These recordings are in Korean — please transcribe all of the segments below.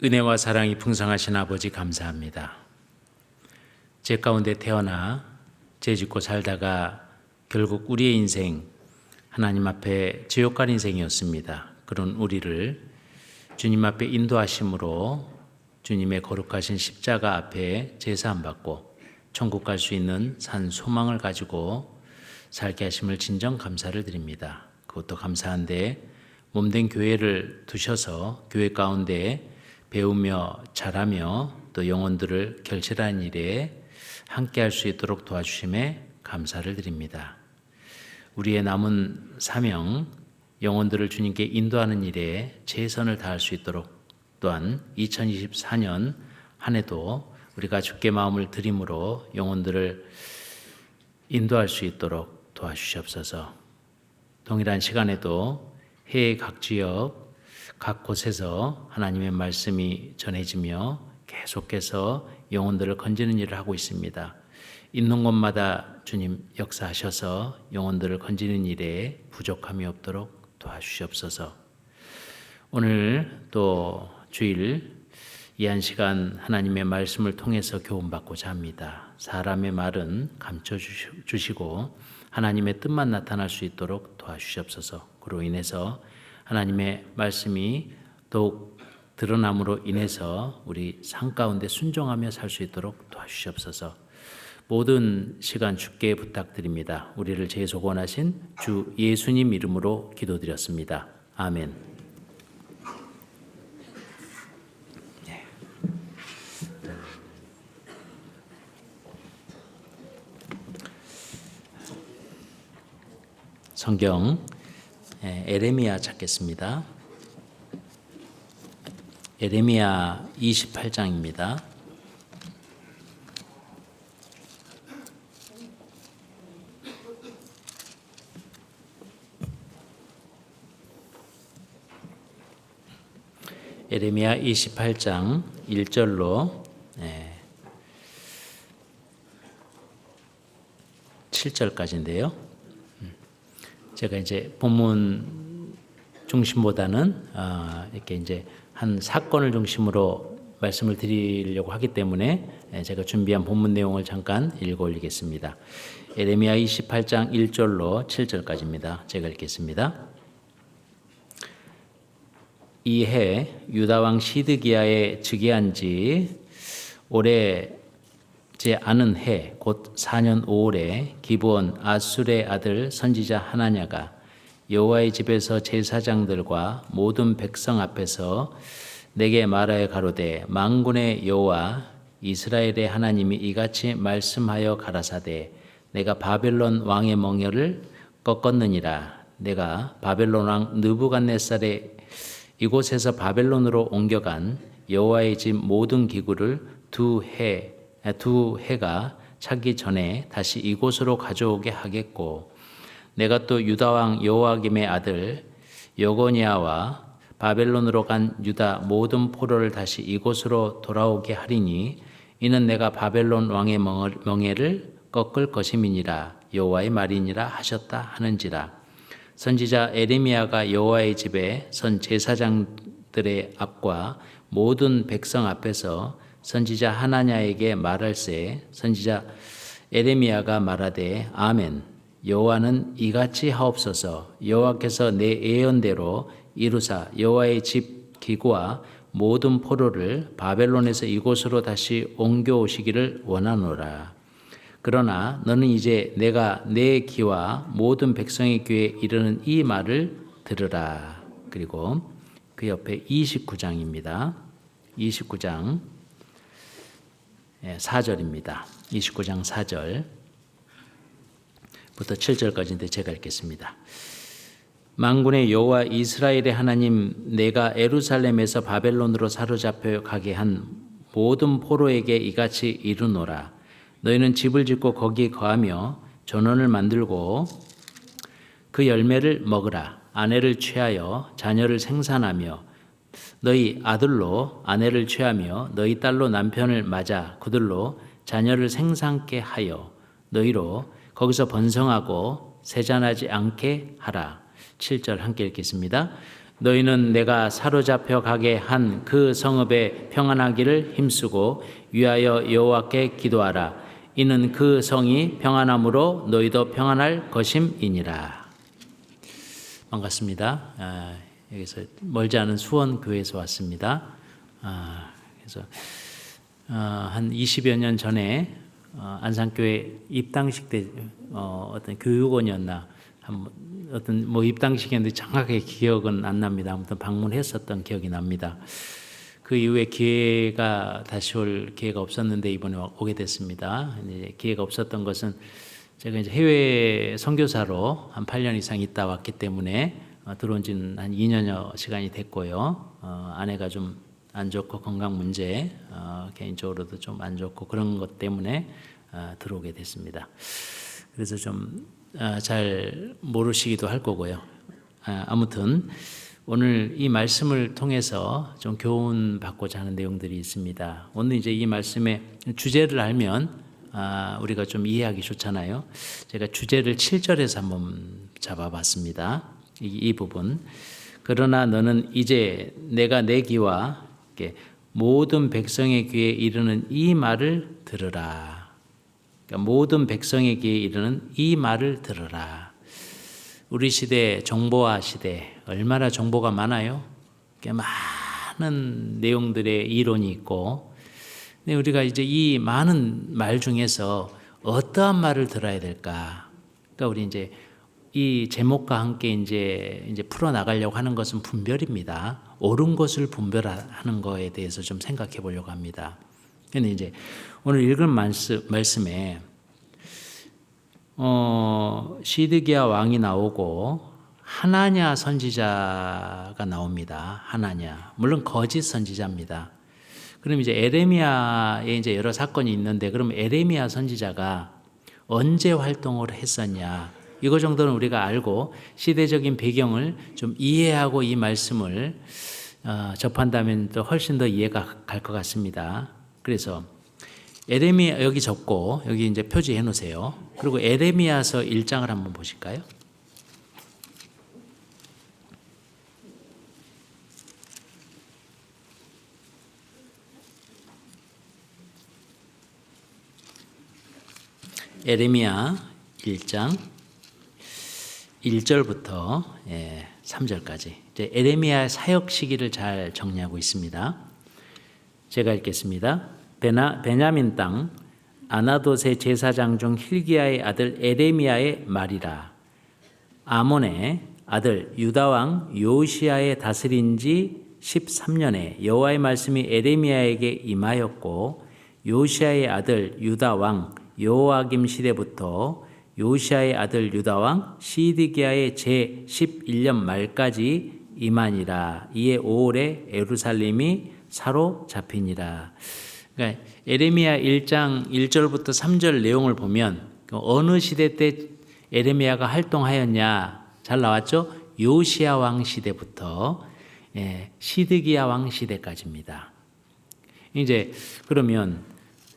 은혜와 사랑이 풍성하신 아버지 감사합니다. 죄 가운데 태어나 죄 짓고 살다가 결국 우리의 인생 하나님 앞에 지옥 갈 인생이었습니다. 그런 우리를 주님 앞에 인도하심으로 주님의 거룩하신 십자가 앞에 제사함 받고 천국 갈 수 있는 산 소망을 가지고 살게 하심을 진정 감사를 드립니다. 그것도 감사한데 몸된 교회를 두셔서 교회 가운데 배우며 자라며 또 영혼들을 결실하는 일에 함께 할 수 있도록 도와주심에 감사를 드립니다. 우리의 남은 사명, 영혼들을 주님께 인도하는 일에 최선을 다할 수 있도록 또한 2024년 한 해도 우리가 주께 마음을 드림으로 영혼들을 인도할 수 있도록 도와주시옵소서. 동일한 시간에도 해외 각 지역 각 곳에서 하나님의 말씀이 전해지며 계속해서 영혼들을 건지는 일을 하고 있습니다. 있는 곳마다 주님 역사하셔서 영혼들을 건지는 일에 부족함이 없도록 도와주시옵소서. 오늘 또 주일 이 한 시간 하나님의 말씀을 통해서 교훈받고자 합니다. 사람의 말은 감춰주시고 하나님의 뜻만 나타날 수 있도록 도와주시옵소서. 그로 인해서 하나님의 말씀이 더욱 드러남으로 인해서 우리 삶 가운데 순종하며 살 수 있도록 도와주시옵소서. 모든 시간 주께 부탁드립니다. 우리를 제소 원하신 주 예수님 이름으로 기도드렸습니다. 아멘. 성경 에레미야 찾겠습니다. 에레미야 28장입니다. 에레미야 28장 1절로 7절까지인데요. 제가 이제 본문 중심보다는 이렇게 이제 한 사건을 중심으로 말씀을 드리려고 하기 때문에 제가 준비한 본문 내용을 잠깐 읽어 올리겠습니다. 에레미야 28장 1절로 7절까지입니다. 제가 읽겠습니다. 이 해 유다 왕 시드기야의 즉위한 지 오래지 않은 해 곧 4년 5월에 기브온 아술의 아들 선지자 하나냐가 여호와의 집에서 제사장들과 모든 백성 앞에서 내게 말하여 가로되 만군의 여호와 이스라엘의 하나님이 이같이 말씀하여 가라사대 내가 바벨론 왕의 멍에를 꺾었느니라. 내가 바벨론 왕 느부갓네살의 이곳에서 바벨론으로 옮겨간 여호와의 집 모든 기구를 두 해가 차기 전에 다시 이곳으로 가져오게 하겠고 내가 또 유다 왕 여호야김의 아들 여고니아와 바벨론으로 간 유다 모든 포로를 다시 이곳으로 돌아오게 하리니 이는 내가 바벨론 왕의 멍에를 꺾을 것임이니라 여호와의 말이니라 하셨다 하는지라. 선지자 에레미야가 여호와의 집에 선 제사장들의 앞과 모든 백성 앞에서 선지자 하나냐에게 말할새 선지자 에레미야가 말하되 아멘. 여호와는 이같이 하옵소서. 여호와께서 내 예언대로 이루사 여호와의 집 기구와 모든 포로를 바벨론에서 이곳으로 다시 옮겨오시기를 원하노라. 그러나 너는 이제 내가 내 귀와 모든 백성의 귀에 이르는 이 말을 들으라. 그리고 그 옆에 29장입니다. 29장 4절입니다. 29장 4절부터 7절까지인데 제가 읽겠습니다. 만군의 여호와 이스라엘의 하나님 내가 예루살렘에서 바벨론으로 사로잡혀 가게 한 모든 포로에게 이같이 이르노라. 너희는 집을 짓고 거기 거하며 전원을 만들고 그 열매를 먹으라. 아내를 취하여 자녀를 생산하며 너희 아들로 아내를 취하며 너희 딸로 남편을 맞아 그들로 자녀를 생산케 하여 너희로 거기서 번성하고 세잔하지 않게 하라. 7절 함께 읽겠습니다. 너희는 내가 사로잡혀 가게 한 그 성읍에 평안하기를 힘쓰고 위하여 여호와께 기도하라. 이는 그 성이 평안함으로 너희도 평안할 것임이니라. 반갑습니다. 여기서 멀지 않은 수원 교회에서 왔습니다. 그래서 한 20여 년 전에 안산교회 입당식 때 어떤 교육원이었나 어떤 입당식이었는데 정확하게 기억은 안 납니다. 아무튼 방문했었던 기억이 납니다. 그 이후에 기회가 다시 올 기회가 없었는데 이번에 오게 됐습니다. 이제 기회가 없었던 것은 제가 이제 해외 선교사로 한 8년 이상 있다 왔기 때문에 들어온 지는 한 2년여 시간이 됐고요. 아내가 좀 안 좋고 건강 문제, 개인적으로도 좀 안 좋고 그런 것 때문에 들어오게 됐습니다. 그래서 좀 잘 모르시기도 할 거고요. 아무튼 오늘 이 말씀을 통해서 좀 교훈 받고자 하는 내용들이 있습니다. 오늘 이제 이 말씀의 주제를 알면 우리가 좀 이해하기 좋잖아요. 제가 주제를 7절에서 한번 잡아봤습니다. 이 부분. 그러나 너는 이제 내가 내 귀와 모든 백성의 귀에 이르는 이 말을 들으라. 그러니까 모든 백성의 귀에 이르는 이 말을 들으라. 우리 시대 정보화 시대 얼마나 정보가 많아요. 많은 내용들의 이론이 있고, 근데 우리가 이제 이 많은 말 중에서 어떠한 말을 들어야 될까? 그러니까 우리 이제 이 제목과 함께 이제 풀어 나가려고 하는 것은 분별입니다. 옳은 것을 분별하는 거에 대해서 좀 생각해 보려고 합니다. 근데 이제 오늘 읽은 말씀에 시드기야 왕이 나오고 하나냐 선지자가 나옵니다. 하나냐, 물론 거짓 선지자입니다. 그럼 이제 에레미야에 이제 여러 사건이 있는데, 그럼 에레미야 선지자가 언제 활동을 했었냐? 이거 정도는 우리가 알고 시대적인 배경을 좀 이해하고 이 말씀을 접한다면 또 훨씬 더 이해가 갈 것 같습니다. 그래서 에레미야 여기 적고 여기 이제 표지해 놓으세요. 그리고 에레미야서 1장을 한번 보실까요? 에레미야 1장 1절부터 3절까지 이제 에레미야 사역 시기를 잘 정리하고 있습니다. 제가 읽겠습니다. 베냐민 땅 아나돗의 제사장 중 힐기야의 아들 에레미야의 말이라. 아몬의 아들 유다 왕 요시야의 다스린 지 13년에 여호와의 말씀이 에레미야에게 임하였고, 요시야의 아들 유다 왕 여호와김 시대부터 요시야의 아들 유다 왕 시드기야의 제 11년 말까지 임하니라. 이에 5월에 예루살렘이 사로잡히니라. 그러니까 에레미야 1장 1절부터 3절 내용을 보면 어느 시대 때 에레미야가 활동하였냐 잘 나왔죠? 요시야 왕 시대부터 시드기야 왕 시대까지입니다. 이제 그러면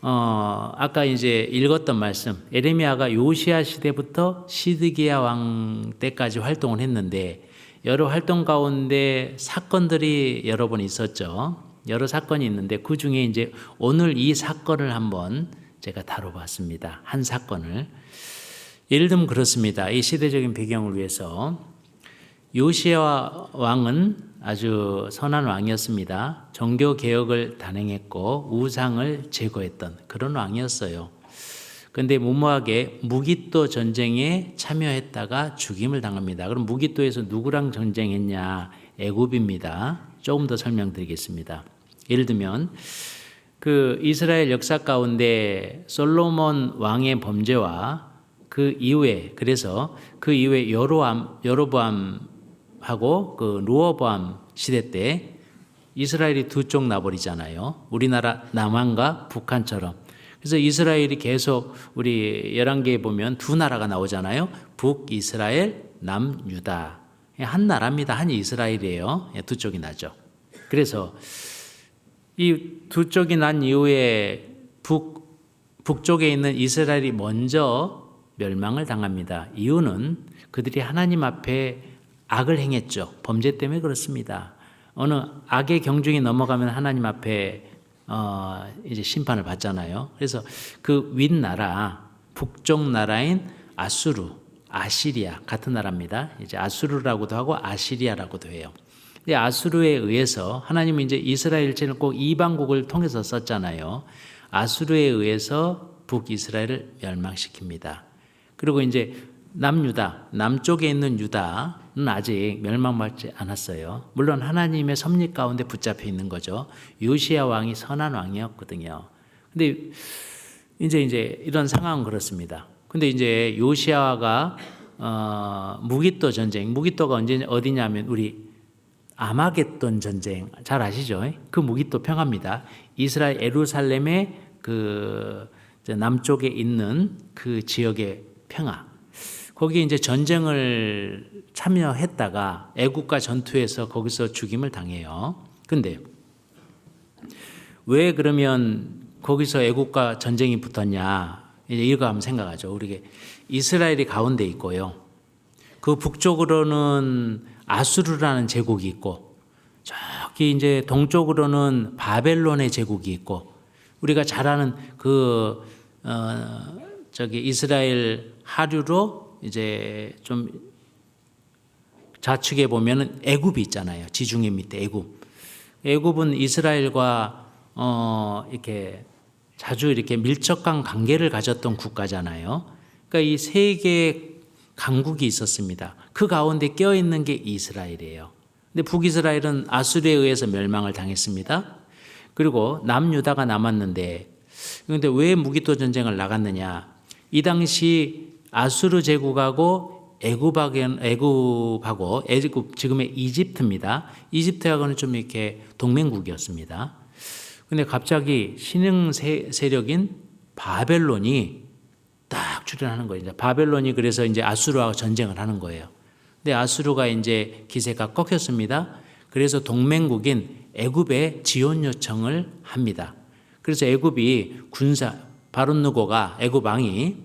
아까 이제 읽었던 말씀, 에레미야가 요시야 시대부터 시드기야 왕 때까지 활동을 했는데, 여러 활동 가운데 사건들이 여러 번 있었죠. 여러 사건이 있는데 그 중에 이제 오늘 이 사건을 한번 제가 다뤄봤습니다. 한 사건을. 예를 들면 그렇습니다. 이 시대적인 배경을 위해서 요시야 왕은 아주 선한 왕이었습니다. 종교 개혁을 단행했고 우상을 제거했던 그런 왕이었어요. 그런데 무모하게 무기또 전쟁에 참여했다가 죽임을 당합니다. 그럼 무기또에서 누구랑 전쟁했냐? 애굽입니다. 조금 더 설명드리겠습니다. 예를 들면 그 이스라엘 역사 가운데 솔로몬 왕의 범죄와 그 이후에, 그래서 그 이후에 여로보암하고 그 르호보암 시대 때 이스라엘이 두 쪽 나버리잖아요. 우리나라 남한과 북한처럼. 그래서 이스라엘이 계속 우리 열왕기에 보면 두 나라가 나오잖아요. 북이스라엘, 남유다. 한 나라입니다. 한 이스라엘이에요. 두 쪽이 나죠. 그래서 이 두 쪽이 난 이후에 북쪽에 있는 이스라엘이 먼저 멸망을 당합니다. 이유는 그들이 하나님 앞에 악을 행했죠. 범죄 때문에 그렇습니다. 어느 악의 경중이 넘어가면 하나님 앞에 이제 심판을 받잖아요. 그래서 그 윗나라, 북쪽 나라인 아수르, 아시리아 같은 나라입니다. 이제 아수르라고도 하고 아시리아라고도 해요. 근데 아수르에 의해서 하나님은 이제 이스라엘체를 꼭 이방국을 통해서 썼잖아요. 아수르에 의해서 북이스라엘을 멸망시킵니다. 그리고 이제 남유다, 남쪽에 있는 유다는 아직 멸망받지 않았어요. 물론 하나님의 섭리 가운데 붙잡혀 있는 거죠. 요시야 왕이 선한 왕이었거든요. 근데 이제 이런 상황은 그렇습니다. 근데 이제 요시야가 무기또 전쟁, 무기또가 어디냐면 우리 아마겟돈 전쟁 잘 아시죠? 그 무기또 평화입니다. 이스라엘 예루살렘의 그 남쪽에 있는 그 지역의 평화. 거기에 이제 전쟁을 참여했다가 애국과 전투에서 거기서 죽임을 당해요. 근데 왜 그러면 거기서 애국과 전쟁이 붙었냐? 이제 이거 한번 생각하죠. 우리 이스라엘이 가운데 있고요. 그 북쪽으로는 아수르라는 제국이 있고, 저기 이제 동쪽으로는 바벨론의 제국이 있고, 우리가 잘 아는 저기 이스라엘 하류로 이제 좀 좌측에 보면은 애굽이 있잖아요. 지중해 밑에 애굽. 애굽은 이스라엘과 이렇게 자주 이렇게 밀접한 관계를 가졌던 국가잖아요. 그러니까 이 세 개의 강국이 있었습니다. 그 가운데 껴 있는 게 이스라엘이에요. 근데 북이스라엘은 아수르에 의해서 멸망을 당했습니다. 그리고 남유다가 남았는데, 그런데 왜 무기또 전쟁을 나갔느냐? 이 당시 아수르 제국하고 애굽하고 지금의 이집트입니다. 이집트하고는 좀 이렇게 동맹국이었습니다. 근데 갑자기 신흥 세력인 바벨론이 딱 출현하는 거예요. 바벨론이 그래서 이제 아수르와 전쟁을 하는 거예요. 근데 아수르가 이제 기세가 꺾였습니다. 그래서 동맹국인 애굽에 지원 요청을 합니다. 그래서 애굽이 바롯누고가 애굽 왕이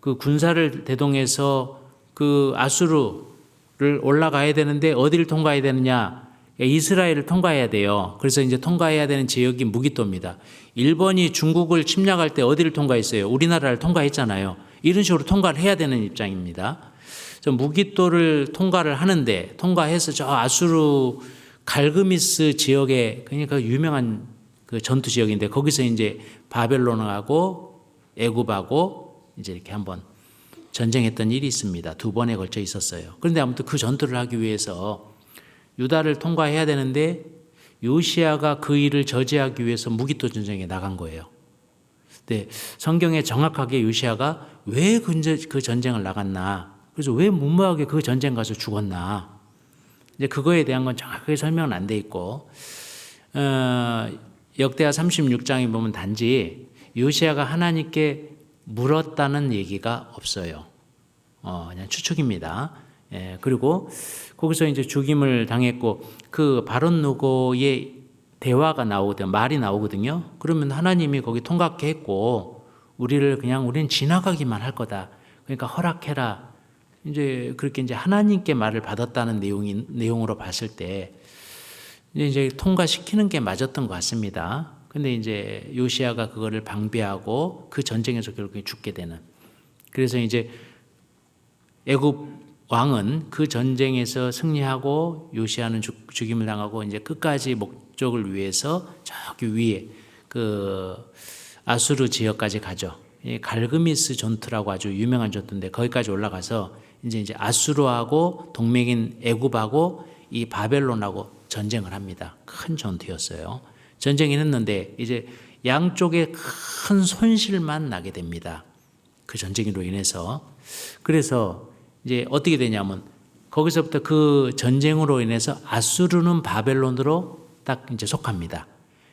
그 군사를 대동해서 그 아수르를 올라가야 되는데 어디를 통과해야 되느냐? 이스라엘을 통과해야 돼요. 그래서 이제 통과해야 되는 지역이 무기또입니다. 일본이 중국을 침략할 때 어디를 통과했어요? 우리나라를 통과했잖아요. 이런 식으로 통과를 해야 되는 입장입니다. 무기또를 통과를 하는데 통과해서 저 아수르 갈그미스 지역에 그러니까 유명한 그 전투 지역인데 거기서 이제 바벨론하고 애굽하고 이제 이렇게 한번 전쟁했던 일이 있습니다. 2번에 걸쳐 있었어요. 그런데 아무튼 그 전투를 하기 위해서 유다를 통과해야 되는데 요시야가 그 일을 저지하기 위해서 무기또 전쟁에 나간 거예요. 근데 성경에 정확하게 요시야가 왜 그 전쟁을 나갔나? 그래서 왜 무모하게 그 전쟁 가서 죽었나? 이제 그거에 대한 건 정확하게 설명은 안 돼 있고 역대하 36장에 보면 단지 요시야가 하나님께 물었다는 얘기가 없어요. 그냥 추측입니다. 예, 그리고 거기서 이제 죽임을 당했고 그 바롯누고의 대화가 나오거든요. 말이 나오거든요. 그러면 하나님이 거기 통과케 했고 우리는 지나가기만 할 거다. 그러니까 허락해라. 이제 그렇게 이제 하나님께 말을 받았다는 내용으로 봤을 때 이제 통과시키는 게 맞았던 것 같습니다. 근데 이제 요시야가 그거를 방비하고 그 전쟁에서 결국에 죽게 되는. 그래서 이제 애굽 왕은 그 전쟁에서 승리하고 요시야는 죽임을 당하고 이제 끝까지 목적을 위해서 저기 위에 그 아수르 지역까지 가죠. 갈그미스 전투라고 아주 유명한 전투인데 거기까지 올라가서 이제 아수르하고 동맹인 애굽하고 이 바벨론하고 전쟁을 합니다. 큰 전투였어요. 전쟁이 했는데 이제 양쪽에 큰 손실만 나게 됩니다. 그 전쟁으로 인해서. 그래서 이제 어떻게 되냐면 거기서부터 그 전쟁으로 인해서 아수르는 바벨론으로 딱 이제 속합니다.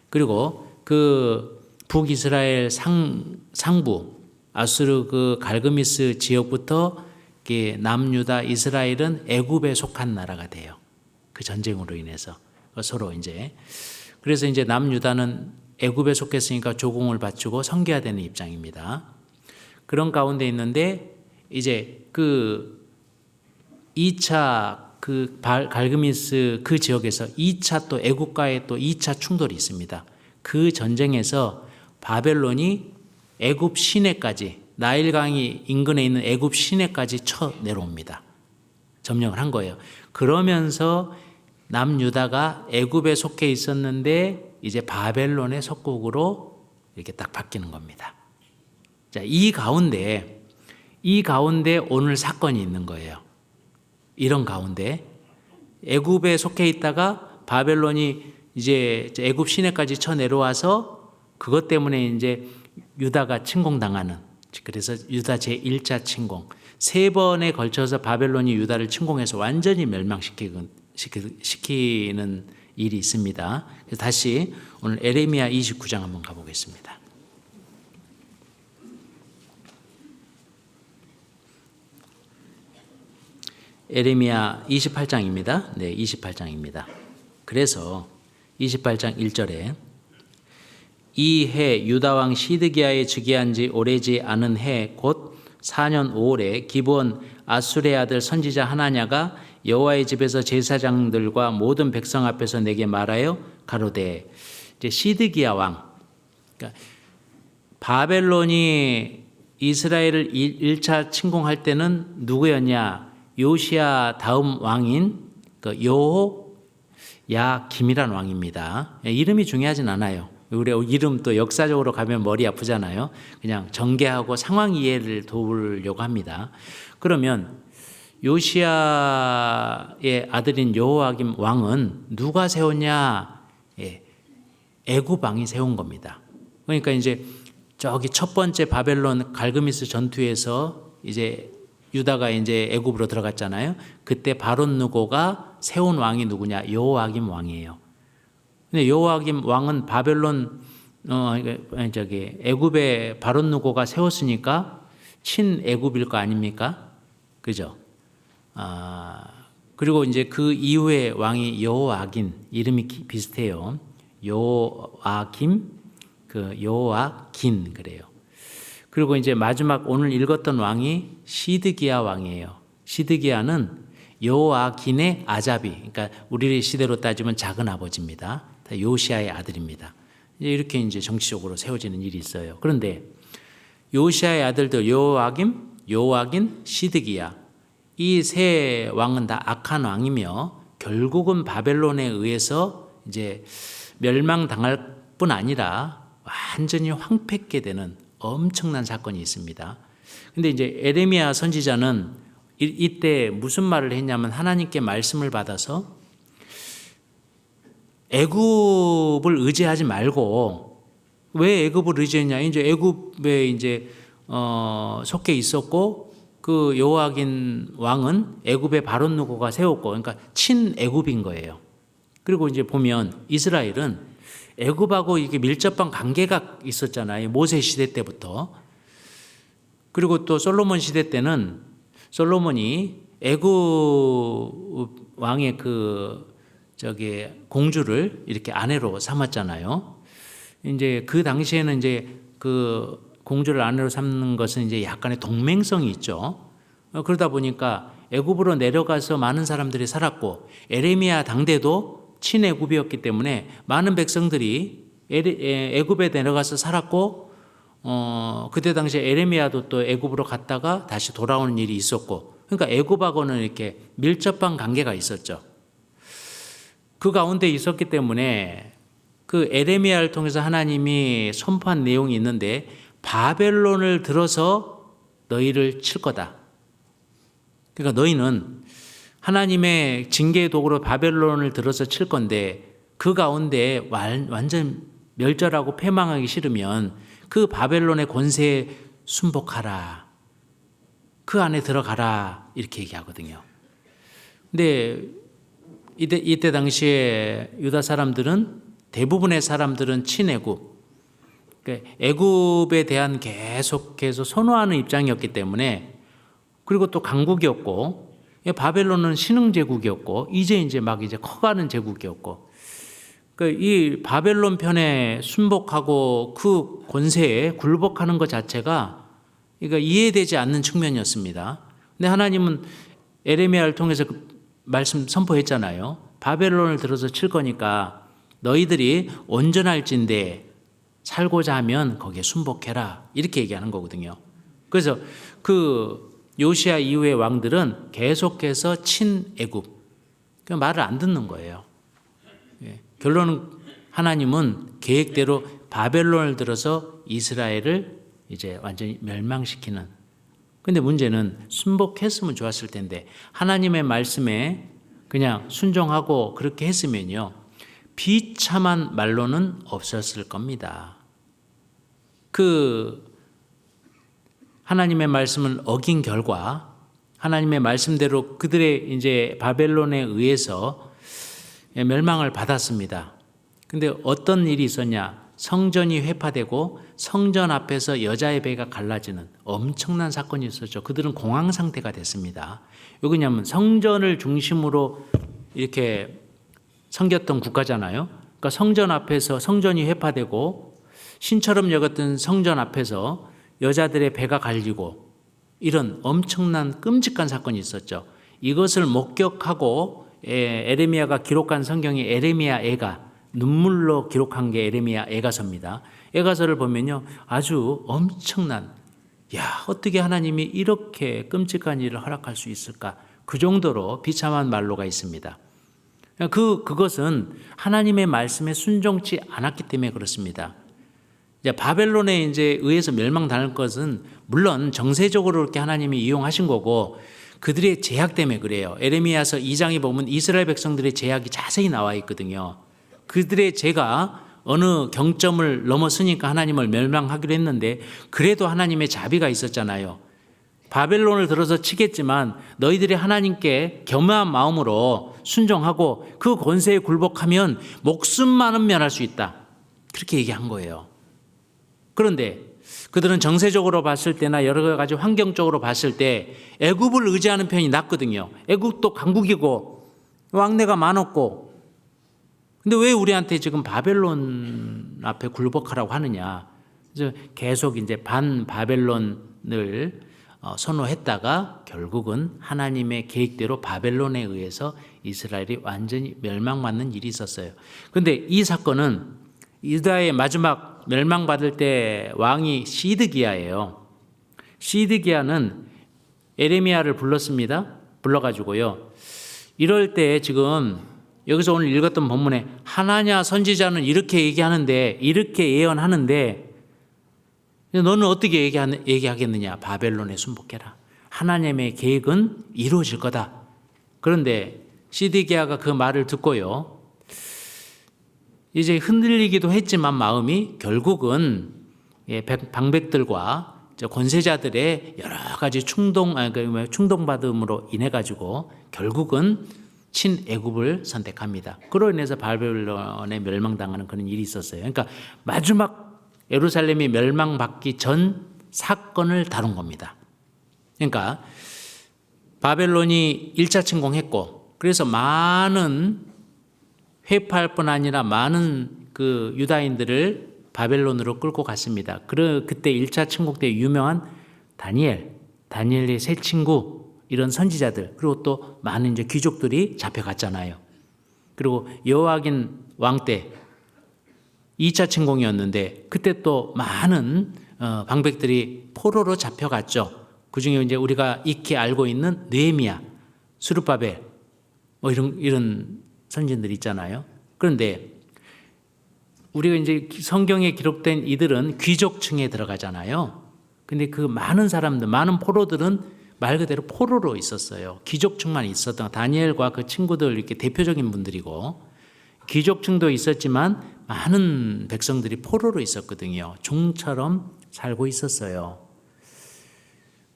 그리고 그 북이스라엘 상부 아수르 그 갈그미스 지역부터 남유다 이스라엘은 애굽에 속한 나라가 돼요. 그 전쟁으로 인해서 서로 이제 그래서 이제 남유다는 애굽에 속했으니까 조공을 바치고 섬겨야 되는 입장입니다. 그런 가운데 있는데 이제 그 2차 그 갈그미스 그 지역에서 2차 또 애국과의 또 2차 충돌이 있습니다. 그 전쟁에서 바벨론이 애굽 시내까지, 나일강이 인근에 있는 애굽 시내까지 쳐 내려옵니다. 점령을 한 거예요. 그러면서 남유다가 애굽에 속해 있었는데 이제 바벨론의 속국으로 이렇게 딱 바뀌는 겁니다. 자, 이 가운데 오늘 사건이 있는 거예요. 이런 가운데 애굽에 속해 있다가 바벨론이 이제 애굽 시내까지 쳐 내려와서 그것 때문에 이제 유다가 침공당하는, 그래서 유다 제1차 침공, 3번에 걸쳐서 바벨론이 유다를 침공해서 완전히 멸망시키는 일이 있습니다. 그래서 다시 오늘 에레미야 29장 한번 가보겠습니다. 에레미야 28장입니다. 네, 28장입니다. 그래서 28장 1절에 이 해 유다왕 시드기야의 즉위한 지 오래지 않은 해 곧 4년 5월에 기브온 아수레 아들 선지자 하나냐가 여호와의 집에서 제사장들과 모든 백성 앞에서 내게 말하여 가로되, 이제 시드기야 왕, 그러니까 바벨론이 이스라엘을 1차 침공할 때는 누구였냐? 요시야 다음 왕인 그 여호야김이라는 왕입니다. 이름이 중요하진 않아요. 우리 이름 또 역사적으로 가면 머리 아프잖아요. 그냥 전개하고 상황 이해를 도우려고 합니다. 그러면 요시야의 아들인 여호야김 왕은 누가 세웠냐? 애굽 왕이 세운 겁니다. 그러니까 이제 저기 첫 번째 바벨론 갈그미스 전투에서 이제 유다가 이제 애굽으로 들어갔잖아요. 그때 바론 느고가 세운 왕이 누구냐? 여호야김 왕이에요. 근데 여호야김 왕은 바벨론 애굽에 바론 느고가 세웠으니까 친애굽일 거 아닙니까? 그죠? 그리고 이제 그 이후에 왕이 여호야긴, 이름이 비슷해요. 여호야김, 여호야긴 그래요. 그리고 이제 마지막 오늘 읽었던 왕이 시드기야 왕이에요. 시드기야는 여호야긴의 아자비, 그러니까 우리 시대로 따지면 작은 아버지입니다. 요시야의 아들입니다. 이렇게 이제 정치적으로 세워지는 일이 있어요. 그런데 요시야의 아들들 여호야긴, 시드기야, 이 세 왕은 다 악한 왕이며 결국은 바벨론에 의해서 이제 멸망당할 뿐 아니라 완전히 황폐케 되는 엄청난 사건이 있습니다. 근데 이제 에레미야 선지자는 이때 무슨 말을 했냐면 하나님께 말씀을 받아서 애굽을 의지하지 말고, 왜 애굽을 의지했냐? 이제 애굽에 이제 속해 있었고 그 여호야긴 왕은 애굽의 바론 느고가 세웠고, 그러니까 친애굽인 거예요. 그리고 이제 보면 이스라엘은 애굽하고 이게 밀접한 관계가 있었잖아요. 모세 시대 때부터. 그리고 또 솔로몬 시대 때는 솔로몬이 애굽 왕의 공주를 이렇게 아내로 삼았잖아요. 이제 그 당시에는 이제 그 공주를 아내로 삼는 것은 이제 약간의 동맹성이 있죠. 그러다 보니까 애굽으로 내려가서 많은 사람들이 살았고, 에레미야 당대도 친애굽이었기 때문에 많은 백성들이 애굽에 내려가서 살았고, 그때 당시에 에레미야도 또 애굽으로 갔다가 다시 돌아오는 일이 있었고, 그러니까 애굽하고는 이렇게 밀접한 관계가 있었죠. 그 가운데 있었기 때문에 그 에레미야를 통해서 하나님이 선포한 내용이 있는데, 바벨론을 들어서 너희를 칠 거다. 그러니까 너희는 하나님의 징계의 도구로 바벨론을 들어서 칠 건데, 그 가운데 완전 멸절하고 패망하기 싫으면 그 바벨론의 권세에 순복하라. 그 안에 들어가라. 이렇게 얘기하거든요. 근데 이때 당시에 유다 사람들은, 대부분의 사람들은 친애굽, 그러니까 애굽에 대한 계속해서 선호하는 입장이었기 때문에, 그리고 또 강국이었고, 바벨론은 신흥 제국이었고, 이제 막 커가는 제국이었고, 그러니까 이 바벨론 편에 순복하고 그 권세에 굴복하는 것 자체가 그러니까 이해되지 않는 측면이었습니다. 근데 하나님은 에레미야를 통해서 말씀 선포했잖아요. 바벨론을 들어서 칠 거니까 너희들이 온전할진대 살고자 하면 거기에 순복해라. 이렇게 얘기하는 거거든요. 그래서 그 요시야 이후의 왕들은 계속해서 친애굽, 그 말을 안 듣는 거예요. 결론은 하나님은 계획대로 바벨론을 들어서 이스라엘을 이제 완전히 멸망시키는. 근데 문제는 순복했으면 좋았을 텐데 하나님의 말씀에 그냥 순종하고 그렇게 했으면요, 비참한 말로는 없었을 겁니다. 그 하나님의 말씀을 어긴 결과 하나님의 말씀대로 그들의 이제 바벨론에 의해서 멸망을 받았습니다. 근데 어떤 일이 있었냐? 성전이 회파되고 성전 앞에서 여자의 배가 갈라지는 엄청난 사건이 있었죠. 그들은 공황 상태가 됐습니다. 왜 그러냐면 성전을 중심으로 이렇게 섬겼던 국가잖아요. 그러니까 성전 앞에서 성전이 회파되고 신처럼 여겼던 성전 앞에서 여자들의 배가 갈리고 이런 엄청난 끔찍한 사건이 있었죠. 이것을 목격하고 에레미야가 기록한 성경이 에레미야 애가, 눈물로 기록한 게 에레미야 애가서입니다. 애가서를 보면요, 아주 엄청난, 어떻게 하나님이 이렇게 끔찍한 일을 허락할 수 있을까? 그 정도로 비참한 말로가 있습니다. 그것은 하나님의 말씀에 순종치 않았기 때문에 그렇습니다. 바벨론에 이제 의해서 멸망당할 것은 물론 정세적으로 이렇게 하나님이 이용하신 거고 그들의 제약 때문에 그래요. 에레미야서 2장에 보면 이스라엘 백성들의 제약이 자세히 나와 있거든요. 그들의 죄가 어느 경점을 넘어서니까 하나님을 멸망하기로 했는데 그래도 하나님의 자비가 있었잖아요. 바벨론을 들어서 치겠지만 너희들이 하나님께 겸허한 마음으로 순종하고 그 권세에 굴복하면 목숨만은 면할 수 있다. 그렇게 얘기한 거예요. 그런데 그들은 정세적으로 봤을 때나 여러 가지 환경적으로 봤을 때 애굽을 의지하는 편이 낫거든요. 애굽도 강국이고 왕래가 많았고, 근데 왜 우리한테 지금 바벨론 앞에 굴복하라고 하느냐? 그래서 계속 이제 반바벨론을 선호했다가 결국은 하나님의 계획대로 바벨론에 의해서 이스라엘이 완전히 멸망받는 일이 있었어요. 그런데 이 사건은 유다의 마지막 멸망받을 때 왕이 시드기야예요. 시드기야는 에레미야를 불렀습니다. 불러가지고요, 이럴 때 지금 여기서 오늘 읽었던 본문에 하나냐 선지자는 이렇게 얘기하는데, 이렇게 예언하는데 너는 어떻게 얘기하겠느냐? 바벨론에 순복해라. 하나님의 계획은 이루어질 거다. 그런데 시드기야가 그 말을 듣고요, 이제 흔들리기도 했지만 마음이 결국은 방백들과 권세자들의 여러 가지 충동받음으로 인해 가지고 결국은 친애굽을 선택합니다. 그로 인해서 바벨론에 멸망당하는 그런 일이 있었어요. 그러니까 마지막 예루살렘이 멸망받기 전 사건을 다룬 겁니다. 그러니까 바벨론이 1차 침공했고, 그래서 많은 회파할 뿐 아니라 많은 그 유다인들을 바벨론으로 끌고 갔습니다. 그때 1차 침공 때 유명한 다니엘의 세 친구, 이런 선지자들, 그리고 또 많은 이제 귀족들이 잡혀갔잖아요. 그리고 여호와긴 왕 때 2차 침공이었는데 그때 또 많은 방백들이 포로로 잡혀갔죠. 그중에 이제 우리가 익히 알고 있는 느헤미야, 스룹바벨, 이런 선진들 있잖아요. 그런데 우리가 이제 성경에 기록된 이들은 귀족층에 들어가잖아요. 근데 그 많은 사람들, 많은 포로들은 말 그대로 포로로 있었어요. 귀족층만 있었던, 다니엘과 그 친구들 이렇게 대표적인 분들이고, 귀족층도 있었지만 많은 백성들이 포로로 있었거든요. 종처럼 살고 있었어요.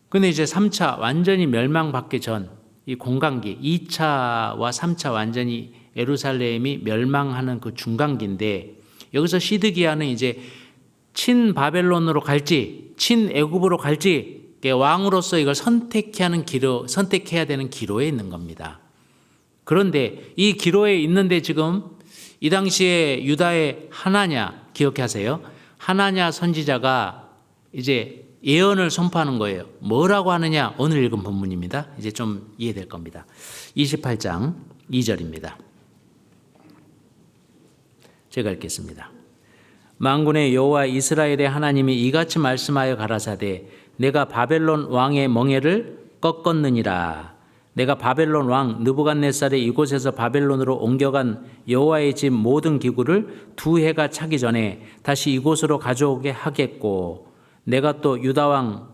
근데 이제 3차 완전히 멸망받기 전, 이 공간기, 2차와 3차 완전히 예루살렘이 멸망하는 그 중간기인데, 여기서 시드기야는 이제 친바벨론으로 갈지 친애굽으로 갈지 왕으로서 이걸 선택해야 되는 기로에 있는 겁니다. 그런데 이 기로에 있는데 지금 이 당시에 유다의 하나냐, 기억하세요? 하나냐 선지자가 이제 예언을 선포하는 거예요. 뭐라고 하느냐? 오늘 읽은 본문입니다. 이제 좀 이해될 겁니다. 28장 2절입니다. 제가 읽겠습니다. 만군의 여호와 이스라엘의 하나님이 이같이 말씀하여 가라사대 내가 바벨론 왕의 멍에를 꺾었느니라. 내가 바벨론 왕 느부갓네살의 이곳에서 바벨론으로 옮겨간 여호와의 집 모든 기구를 2해가 차기 전에 다시 이곳으로 가져오게 하겠고 내가 또 유다 왕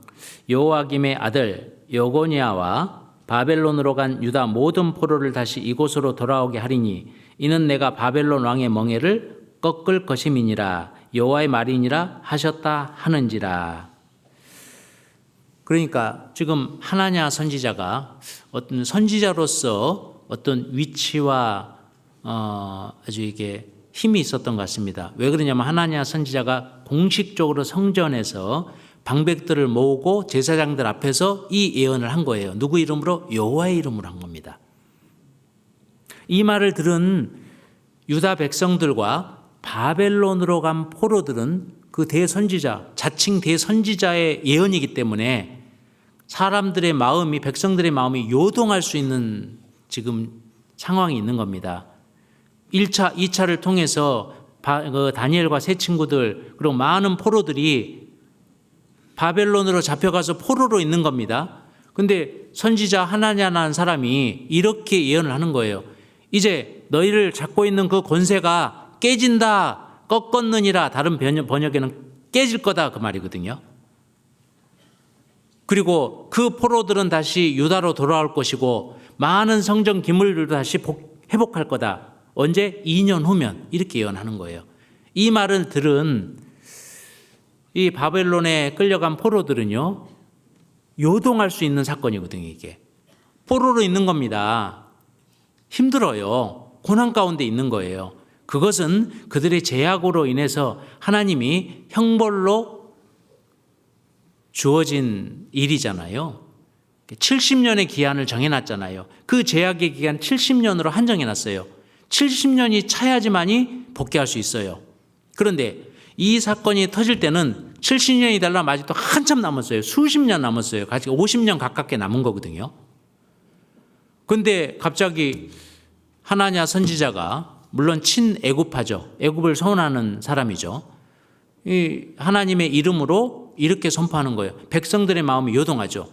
여호아김의 아들 여고니아와 바벨론으로 간 유다 모든 포로를 다시 이곳으로 돌아오게 하리니 이는 내가 바벨론 왕의 멍에를 꺾을 것임이니라. 여호와의 말이니라 하셨다 하는지라. 그러니까 지금 하나냐 선지자가 어떤 선지자로서 어떤 위치와 아주 이게 힘이 있었던 것 같습니다. 왜 그러냐면 하나냐 선지자가 공식적으로 성전에서 방백들을 모으고 제사장들 앞에서 이 예언을 한 거예요. 누구 이름으로? 여호와의 이름으로 한 겁니다. 이 말을 들은 유다 백성들과 바벨론으로 간 포로들은 그 대선지자, 자칭 대선지자의 예언이기 때문에 사람들의 마음이, 백성들의 마음이 요동할 수 있는 지금 상황이 있는 겁니다. 1차, 2차를 통해서 다니엘과 세 친구들 그리고 많은 포로들이 바벨론으로 잡혀가서 포로로 있는 겁니다. 근데 선지자 하나냐라는 사람이 이렇게 예언을 하는 거예요. 이제 너희를 잡고 있는 그 권세가 깨진다, 꺾었느니라. 다른 번역에는 깨질 거다 그 말이거든요. 그리고 그 포로들은 다시 유다로 돌아올 것이고 많은 성전 기물들도 다시 회복할 거다. 언제? 2년 후면 이렇게 예언하는 거예요. 이 말을 들은 이 바벨론에 끌려간 포로들은요 요동할 수 있는 사건이거든요. 이게 포로로 있는 겁니다. 힘들어요. 고난 가운데 있는 거예요. 그것은 그들의 죄악으로 인해서 하나님이 형벌로 주어진 일이잖아요. 70년의 기한을 정해놨잖아요. 그 죄악의 기간 70년으로 한정해놨어요. 70년이 차야지만이 복귀할 수 있어요. 그런데 이 사건이 터질 때는 70년이 달라 아직도 한참 남았어요. 수십 년 남았어요. 아직 50년 가깝게 남은 거거든요. 그런데 갑자기 하나냐 선지자가 물론 친애굽파죠. 애굽을 서원하는 사람이죠. 이 하나님의 이름으로 이렇게 선포하는 거예요. 백성들의 마음이 요동하죠.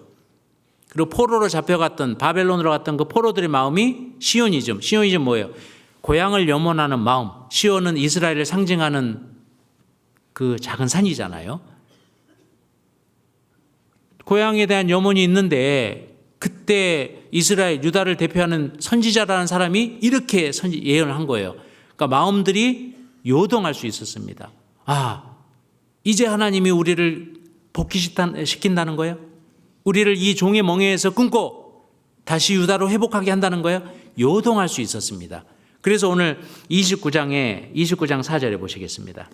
그리고 포로로 잡혀갔던 바벨론으로 갔던 그 포로들의 마음이 시오니즘. 시오니즘 뭐예요? 고향을 염원하는 마음. 시온은 이스라엘을 상징하는 그 작은 산이잖아요. 고향에 대한 염원이 있는데 그때 이스라엘 유다를 대표하는 선지자라는 사람이 이렇게 예언을 한 거예요. 그러니까 마음들이 요동할 수 있었습니다. 아, 이제 하나님이 우리를 복귀시킨다는 거예요? 우리를 이 종의 멍에에서 끊고 다시 유다로 회복하게 한다는 거예요? 요동할 수 있었습니다. 그래서 오늘 29장 4절에 보시겠습니다.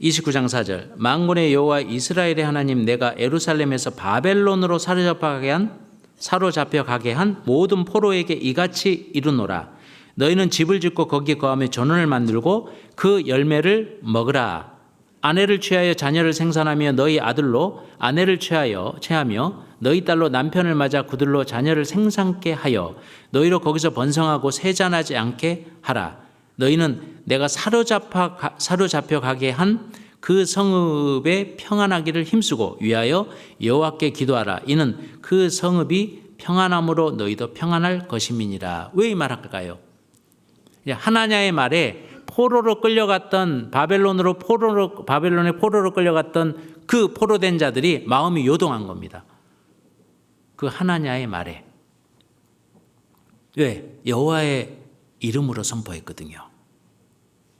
(29장 4절) 만군의 여호와 이스라엘의 하나님 내가 예루살렘에서 바벨론으로 사로잡혀 가게 한 모든 포로에게 이같이 이르노라. 너희는 집을 짓고 거기에 거하며 전원을 만들고 그 열매를 먹으라. 아내를 취하여 자녀를 생산하며 너희 아들로 아내를 취하며 너희 딸로 남편을 맞아 그들로 자녀를 생산케 하여 너희로 거기서 번성하고 세잔하지 않게 하라. 너희는 내가 사로잡혀 가게 한 그 성읍에 평안하기를 힘쓰고 위하여 여호와께 기도하라. 이는 그 성읍이 평안함으로 너희도 평안할 것임이니라. 왜 이 말할까요? 하나냐의 말에 포로로 끌려갔던 바벨론의 포로로 끌려갔던 그 포로된 자들이 마음이 요동한 겁니다. 그 하나냐의 말에. 왜? 여호와의 이름으로 선포했거든요.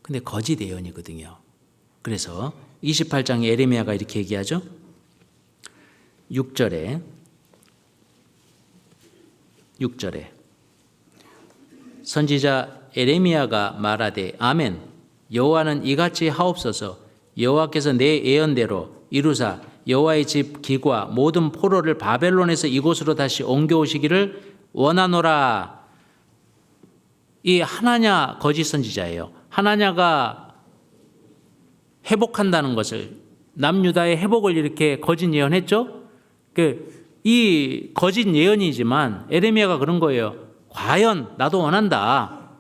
근데 거짓 예언이거든요. 그래서 28장에 에레미야가 이렇게 얘기하죠. 6절에 선지자 에레미야가 말하되 아멘 여호와는 이같이 하옵소서. 여호와께서 내 예언대로 이루사 여호와의 집 기구와 모든 포로를 바벨론에서 이곳으로 다시 옮겨오시기를 원하노라. 이 하나냐 거짓 선지자예요. 하나냐가 회복한다는 것을, 남유다의 회복을 이렇게 거짓 예언했죠. 이 거짓 예언이지만 에레미야가 그런 거예요. 과연 나도 원한다.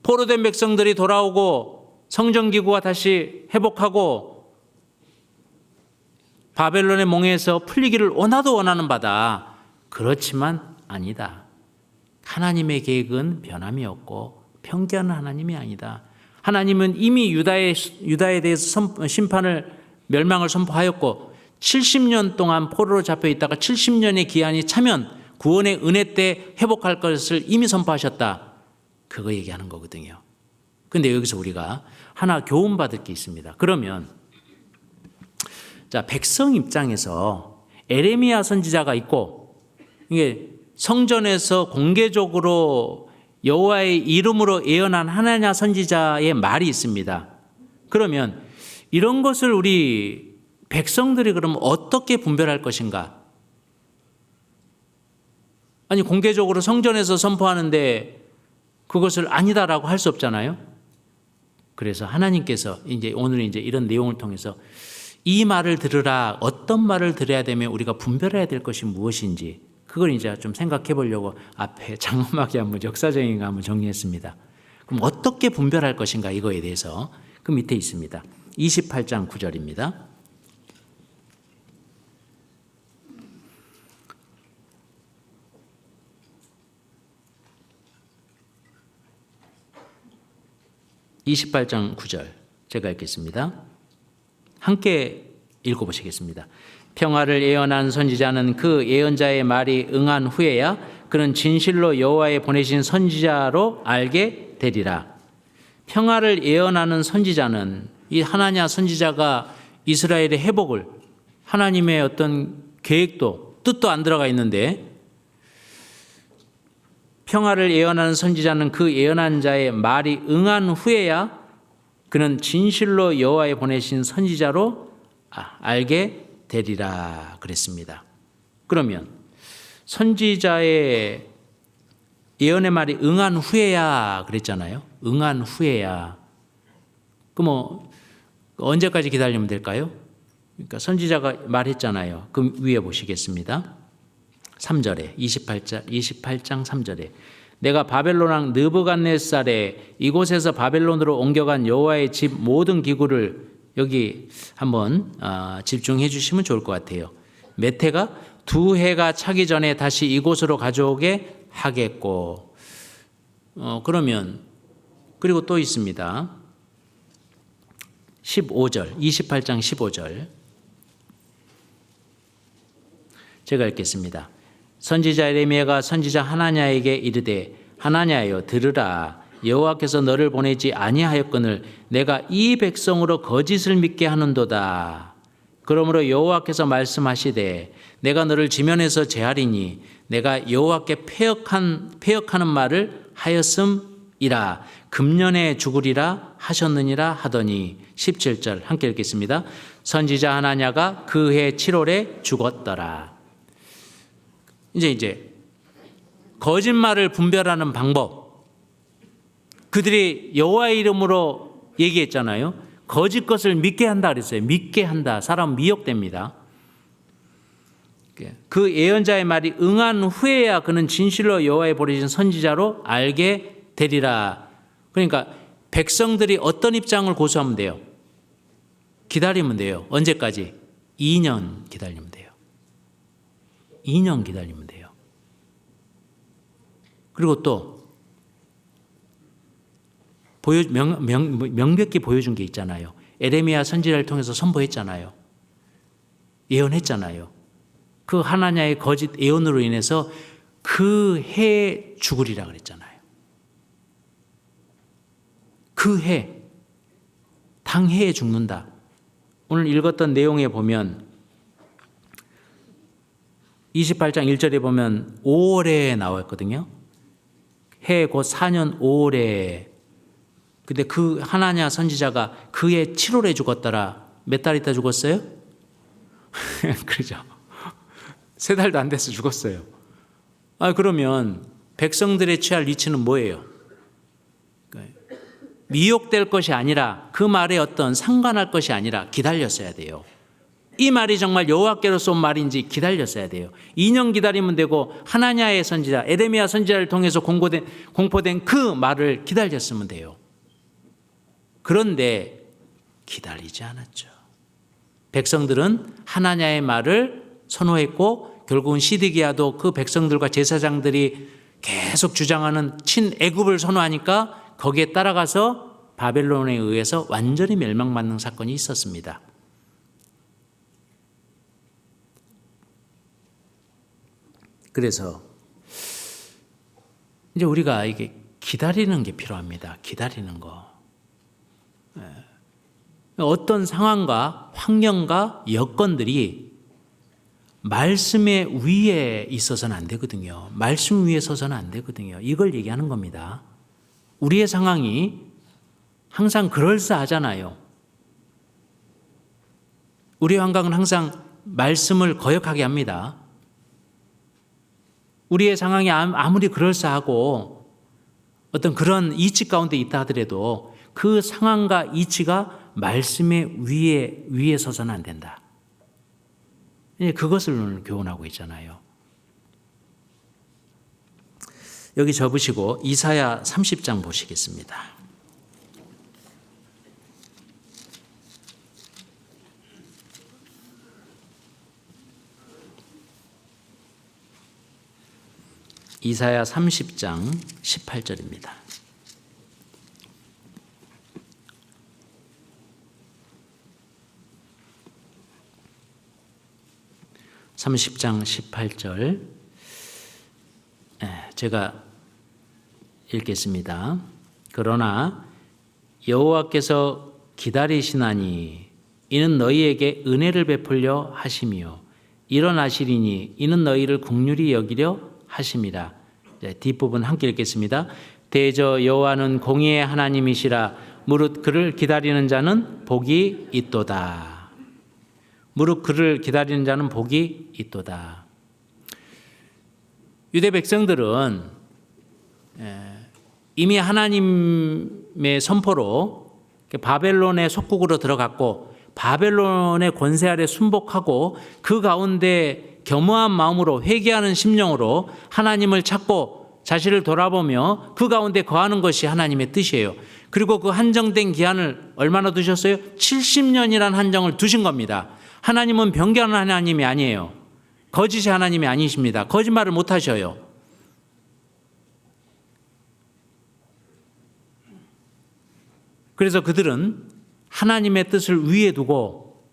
포로된 백성들이 돌아오고 성전기구가 다시 회복하고 바벨론의 몽에서 풀리기를 나도 원하는 바다. 그렇지만 아니다. 하나님의 계획은 변함이 없고 편견은 하나님이 아니다. 하나님은 이미 유다에 대해서 심판을, 멸망을 선포하였고 70년 동안 포로로 잡혀 있다가 70년의 기한이 차면 구원의 은혜 때 회복할 것을 이미 선포하셨다. 그거 얘기하는 거거든요. 근데 여기서 우리가 하나 교훈받을 게 있습니다. 그러면 자, 백성 입장에서 에레미야 선지자가 있고, 이게 성전에서 공개적으로 여호와의 이름으로 예언한 하나냐 선지자의 말이 있습니다. 그러면 이런 것을 우리 백성들이 그러면 어떻게 분별할 것인가? 아니, 공개적으로 성전에서 선포하는데 그것을 아니다라고 할 수 없잖아요. 그래서 하나님께서 오늘 이런 내용을 통해서 이 말을 들으라, 어떤 말을 들어야 되면 우리가 분별해야 될 것이 무엇인지, 그걸 이제 좀 생각해 보려고 앞에 장엄하게 한번 역사적인 거 한번 정리했습니다. 그럼 어떻게 분별할 것인가, 이거에 대해서 그 밑에 있습니다. 28장 9절입니다. (28장 9절) 제가 읽겠습니다. 함께 읽어보시겠습니다. 평화를 예언한 선지자는 그 예언자의 말이 응한 후에야 그는 진실로 여호와의 보내신 선지자로 알게 되리라. 평화를 예언하는 선지자는, 이 하나냐 선지자가 이스라엘의 회복을, 하나님의 어떤 계획도 뜻도 안 들어가 있는데, 평화를 예언하는 선지자는 그 예언한 자의 말이 응한 후에야 그는 진실로 여호와의 보내신 선지자로 알게 되리라 그랬습니다. 그러면 선지자의 예언의 말이 응한 후에야 그랬잖아요. 응한 후에야. 그럼 언제까지 기다리면 될까요? 그러니까 선지자가 말했잖아요. 그 위에 보시겠습니다. 3절에 28장 3절에 내가 바벨론 왕 느부갓네살의 이곳에서 바벨론으로 옮겨간 여호와의 집 모든 기구를, 여기 한번 집중해 주시면 좋을 것 같아요. 몇 해가? 2해가 차기 전에 다시 이곳으로 가져오게 하겠고, 그러면 그리고 또 있습니다. 15절, 28장 15절 제가 읽겠습니다. 선지자 에레미야가 선지자 하나냐에게 이르되 하나냐여 들으라. 여호와께서 너를 보내지 아니하였거늘 내가 이 백성으로 거짓을 믿게 하는도다. 그러므로 여호와께서 말씀하시되 내가 너를 지면에서 제하리니 내가 여호와께 패역하는 말을 하였음이라. 금년에 죽으리라 하셨느니라 하더니 17절 함께 읽겠습니다. 선지자 하나냐가 그 해 7월에 죽었더라. 이제 거짓말을 분별하는 방법, 그들이 여호와의 이름으로 얘기했잖아요. 거짓 것을 믿게 한다 그랬어요. 믿게 한다. 사람 미혹됩니다. 그 예언자의 말이 응한 후에야 그는 진실로 여호와의 보내신 선지자로 알게 되리라. 그러니까 백성들이 어떤 입장을 고수하면 돼요? 기다리면 돼요. 언제까지? 2년 기다리면 돼요. 2년 기다리면 돼요. 그리고 또 명백히 보여준 게 있잖아요. 에레미야 선지자를 통해서 선포했잖아요. 예언했잖아요. 그 하나냐의 거짓 예언으로 인해서 그 해에 죽으리라 그랬잖아요. 그 해, 당해에 죽는다. 오늘 읽었던 내용에 보면 28장 1절에 보면 5월에 나왔거든요. 해 곧 4년 5월에. 근데 그 하나냐 선지자가 그해 7월에 죽었더라. 몇 달 있다 죽었어요? 그렇죠. 3달도 안 돼서 죽었어요. 그러면 백성들의 취할 위치는 뭐예요? 미혹될 것이 아니라 그 말에 어떤 상관할 것이 아니라 기다렸어야 돼요. 이 말이 정말 여호와께로서 온 말인지 기다렸어야 돼요. 2년 기다리면 되고 하나냐의 선지자 에레미야 선지자를 통해서 공포된 그 말을 기다렸으면 돼요. 그런데 기다리지 않았죠. 백성들은 하나냐의 말을 선호했고 결국은 시드기야도 그 백성들과 제사장들이 계속 주장하는 친애굽을 선호하니까 거기에 따라가서 바벨론에 의해서 완전히 멸망받는 사건이 있었습니다. 그래서 이제 우리가 이게 기다리는 게 필요합니다. 기다리는 거. 어떤 상황과 환경과 여건들이 말씀의 위에 있어서는 안 되거든요. 말씀 위에 서서는 안 되거든요. 이걸 얘기하는 겁니다. 우리의 상황이 항상 그럴싸하잖아요. 우리의 환경은 항상 말씀을 거역하게 합니다. 우리의 상황이 아무리 그럴싸하고 어떤 그런 이치 가운데 있다 하더라도 그 상황과 이치가 말씀의 위에 서서는 안 된다. 그것을 오늘 교훈하고 있잖아요. 여기 접으시고 이사야 30장 보시겠습니다. 이사야 30장 18절입니다. (30장 18절) 제가 읽겠습니다. 그러나 여호와께서 기다리시나니 이는 너희에게 은혜를 베풀려 하심이요 일어나시리니 이는 너희를 긍휼히 여기려 하심이라. 뒷부분 함께 읽겠습니다. 대저 여호와는 공의의 하나님이시라. 무릇 그를 기다리는 자는 복이 있도다. 무릇 그를 기다리는 자는 복이 있도다. 유대 백성들은 이미 하나님의 선포로 바벨론의 속국으로 들어갔고 바벨론의 권세 아래 순복하고 그 가운데 겸허한 마음으로 회개하는 심령으로 하나님을 찾고 자신을 돌아보며 그 가운데 거하는 것이 하나님의 뜻이에요. 그리고 그 한정된 기한을 얼마나 두셨어요? 70년이라는 한정을 두신 겁니다. 하나님은 변경하는 하나님이 아니에요. 거짓의 하나님이 아니십니다. 거짓말을 못 하셔요. 그래서 그들은 하나님의 뜻을 위에 두고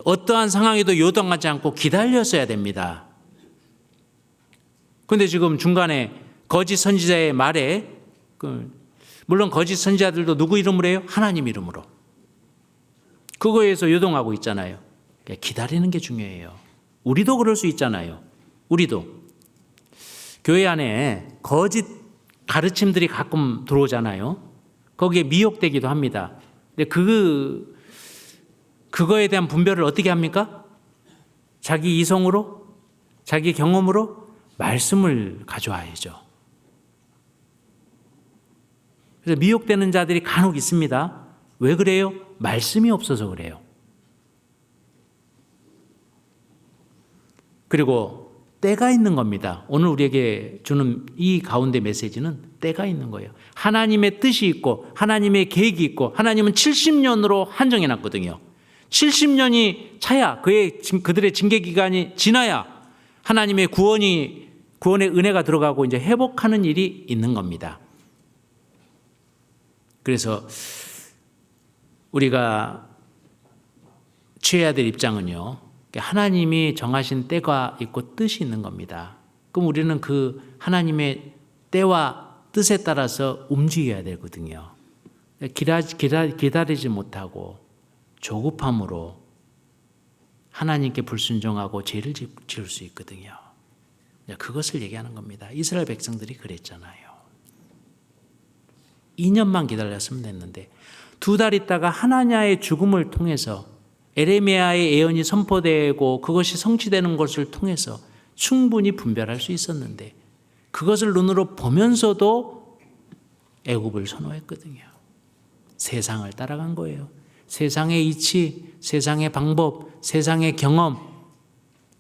어떠한 상황에도 요동하지 않고 기다렸어야 됩니다. 그런데 지금 중간에 거짓 선지자의 말에 물론 거짓 선지자들도 누구 이름으로 해요? 하나님 이름으로. 그거에서 요동하고 있잖아요. 기다리는 게 중요해요. 우리도 그럴 수 있잖아요. 우리도. 교회 안에 거짓 가르침들이 가끔 들어오잖아요. 거기에 미혹되기도 합니다. 근데 그거에 대한 분별을 어떻게 합니까? 자기 이성으로, 자기 경험으로 말씀을 가져와야죠. 그래서 미혹되는 자들이 간혹 있습니다. 왜 그래요? 말씀이 없어서 그래요. 그리고 때가 있는 겁니다. 오늘 우리에게 주는 이 가운데 메시지는 때가 있는 거예요. 하나님의 뜻이 있고 하나님의 계획이 있고 하나님은 70년으로 한정해 놨거든요. 70년이 차야 그들의 징계 기간이 지나야 하나님의 구원의 은혜가 들어가고 이제 회복하는 일이 있는 겁니다. 그래서 우리가 취해야 될 입장은요. 하나님이 정하신 때가 있고 뜻이 있는 겁니다. 그럼 우리는 그 하나님의 때와 뜻에 따라서 움직여야 되거든요. 기다리지 못하고 조급함으로 하나님께 불순종하고 죄를 지을 수 있거든요. 그것을 얘기하는 겁니다. 이스라엘 백성들이 그랬잖아요. 2년만 기다렸으면 됐는데 2달 있다가 하나냐의 죽음을 통해서 에레미야의 예언이 선포되고 그것이 성취되는 것을 통해서 충분히 분별할 수 있었는데 그것을 눈으로 보면서도 애굽을 선호했거든요. 세상을 따라간 거예요. 세상의 이치, 세상의 방법, 세상의 경험,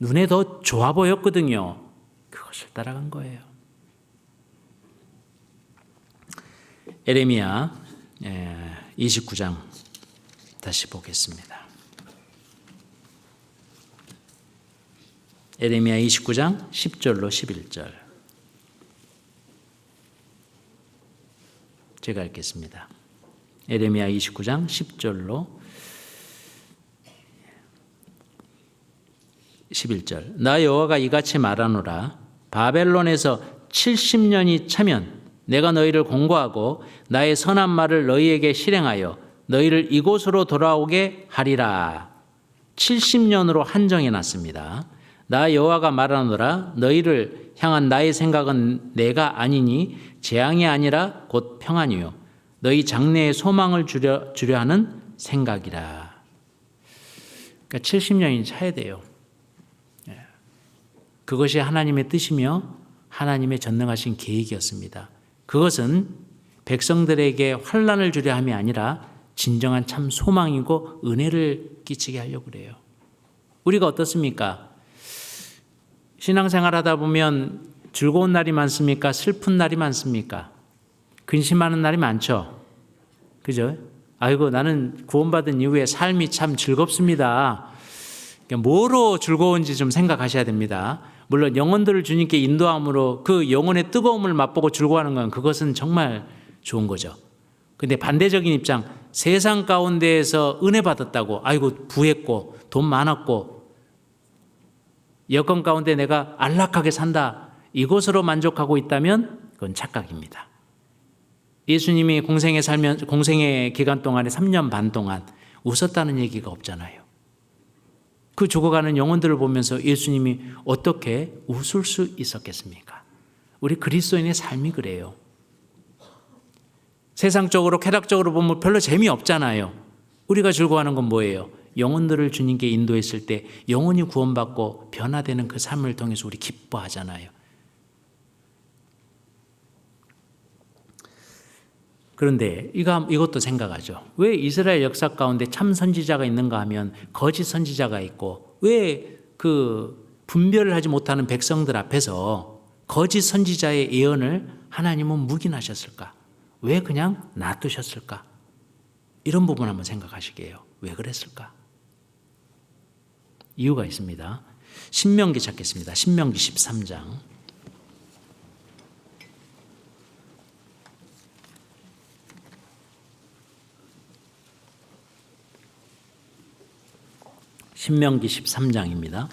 눈에 더 좋아 보였거든요. 그것을 따라간 거예요. 에레미야 29장 다시 보겠습니다. 에레미야 29장 10절로 11절 제가 읽겠습니다. 에레미야 29장 10절로 11절. 나 여호와가 이같이 말하노라. 바벨론에서 70년이 차면 내가 너희를 공고하고 나의 선한 말을 너희에게 실행하여 너희를 이곳으로 돌아오게 하리라. 70년으로 한정해 놨습니다. 나 여호와가 말하노라. 너희를 향한 나의 생각은 내가 아니니 재앙이 아니라 곧 평안이요 너희 장래에 소망을 주려 하는 생각이라. 그러니까 70년이 차야 돼요. 그것이 하나님의 뜻이며 하나님의 전능하신 계획이었습니다. 그것은 백성들에게 환난을 주려 함이 아니라 진정한 참 소망이고 은혜를 끼치게 하려고 그래요. 우리가 어떻습니까? 신앙생활하다 보면 즐거운 날이 많습니까? 슬픈 날이 많습니까? 근심하는 날이 많죠. 그죠? 아이고 나는 구원받은 이후에 삶이 참 즐겁습니다. 뭐로 즐거운지 좀 생각하셔야 됩니다. 물론 영혼들을 주님께 인도함으로 그 영혼의 뜨거움을 맛보고 즐거워하는 건 그것은 정말 좋은 거죠. 근데 반대적인 입장, 세상 가운데에서 은혜 받았다고 아이고 부했고 돈 많았고 여건 가운데 내가 안락하게 산다, 이것으로 만족하고 있다면 그건 착각입니다. 예수님이 공생의 기간 동안에 3년 반 동안 웃었다는 얘기가 없잖아요. 그 죽어가는 영혼들을 보면서 예수님이 어떻게 웃을 수 있었겠습니까? 우리 그리스도인의 삶이 그래요. 세상적으로 쾌락적으로 보면 별로 재미없잖아요. 우리가 즐거워하는 건 뭐예요? 영혼들을 주님께 인도했을 때 영혼이 구원받고 변화되는 그 삶을 통해서 우리 기뻐하잖아요. 그런데 이것도 생각하죠. 왜 이스라엘 역사 가운데 참 선지자가 있는가 하면 거짓 선지자가 있고, 왜 그 분별을 하지 못하는 백성들 앞에서 거짓 선지자의 예언을 하나님은 묵인하셨을까? 왜 그냥 놔두셨을까? 이런 부분 한번 생각하시게요. 왜 그랬을까? 이유가 있습니다. 신명기 찾겠습니다. 신명기 13장. 신명기 13장입니다.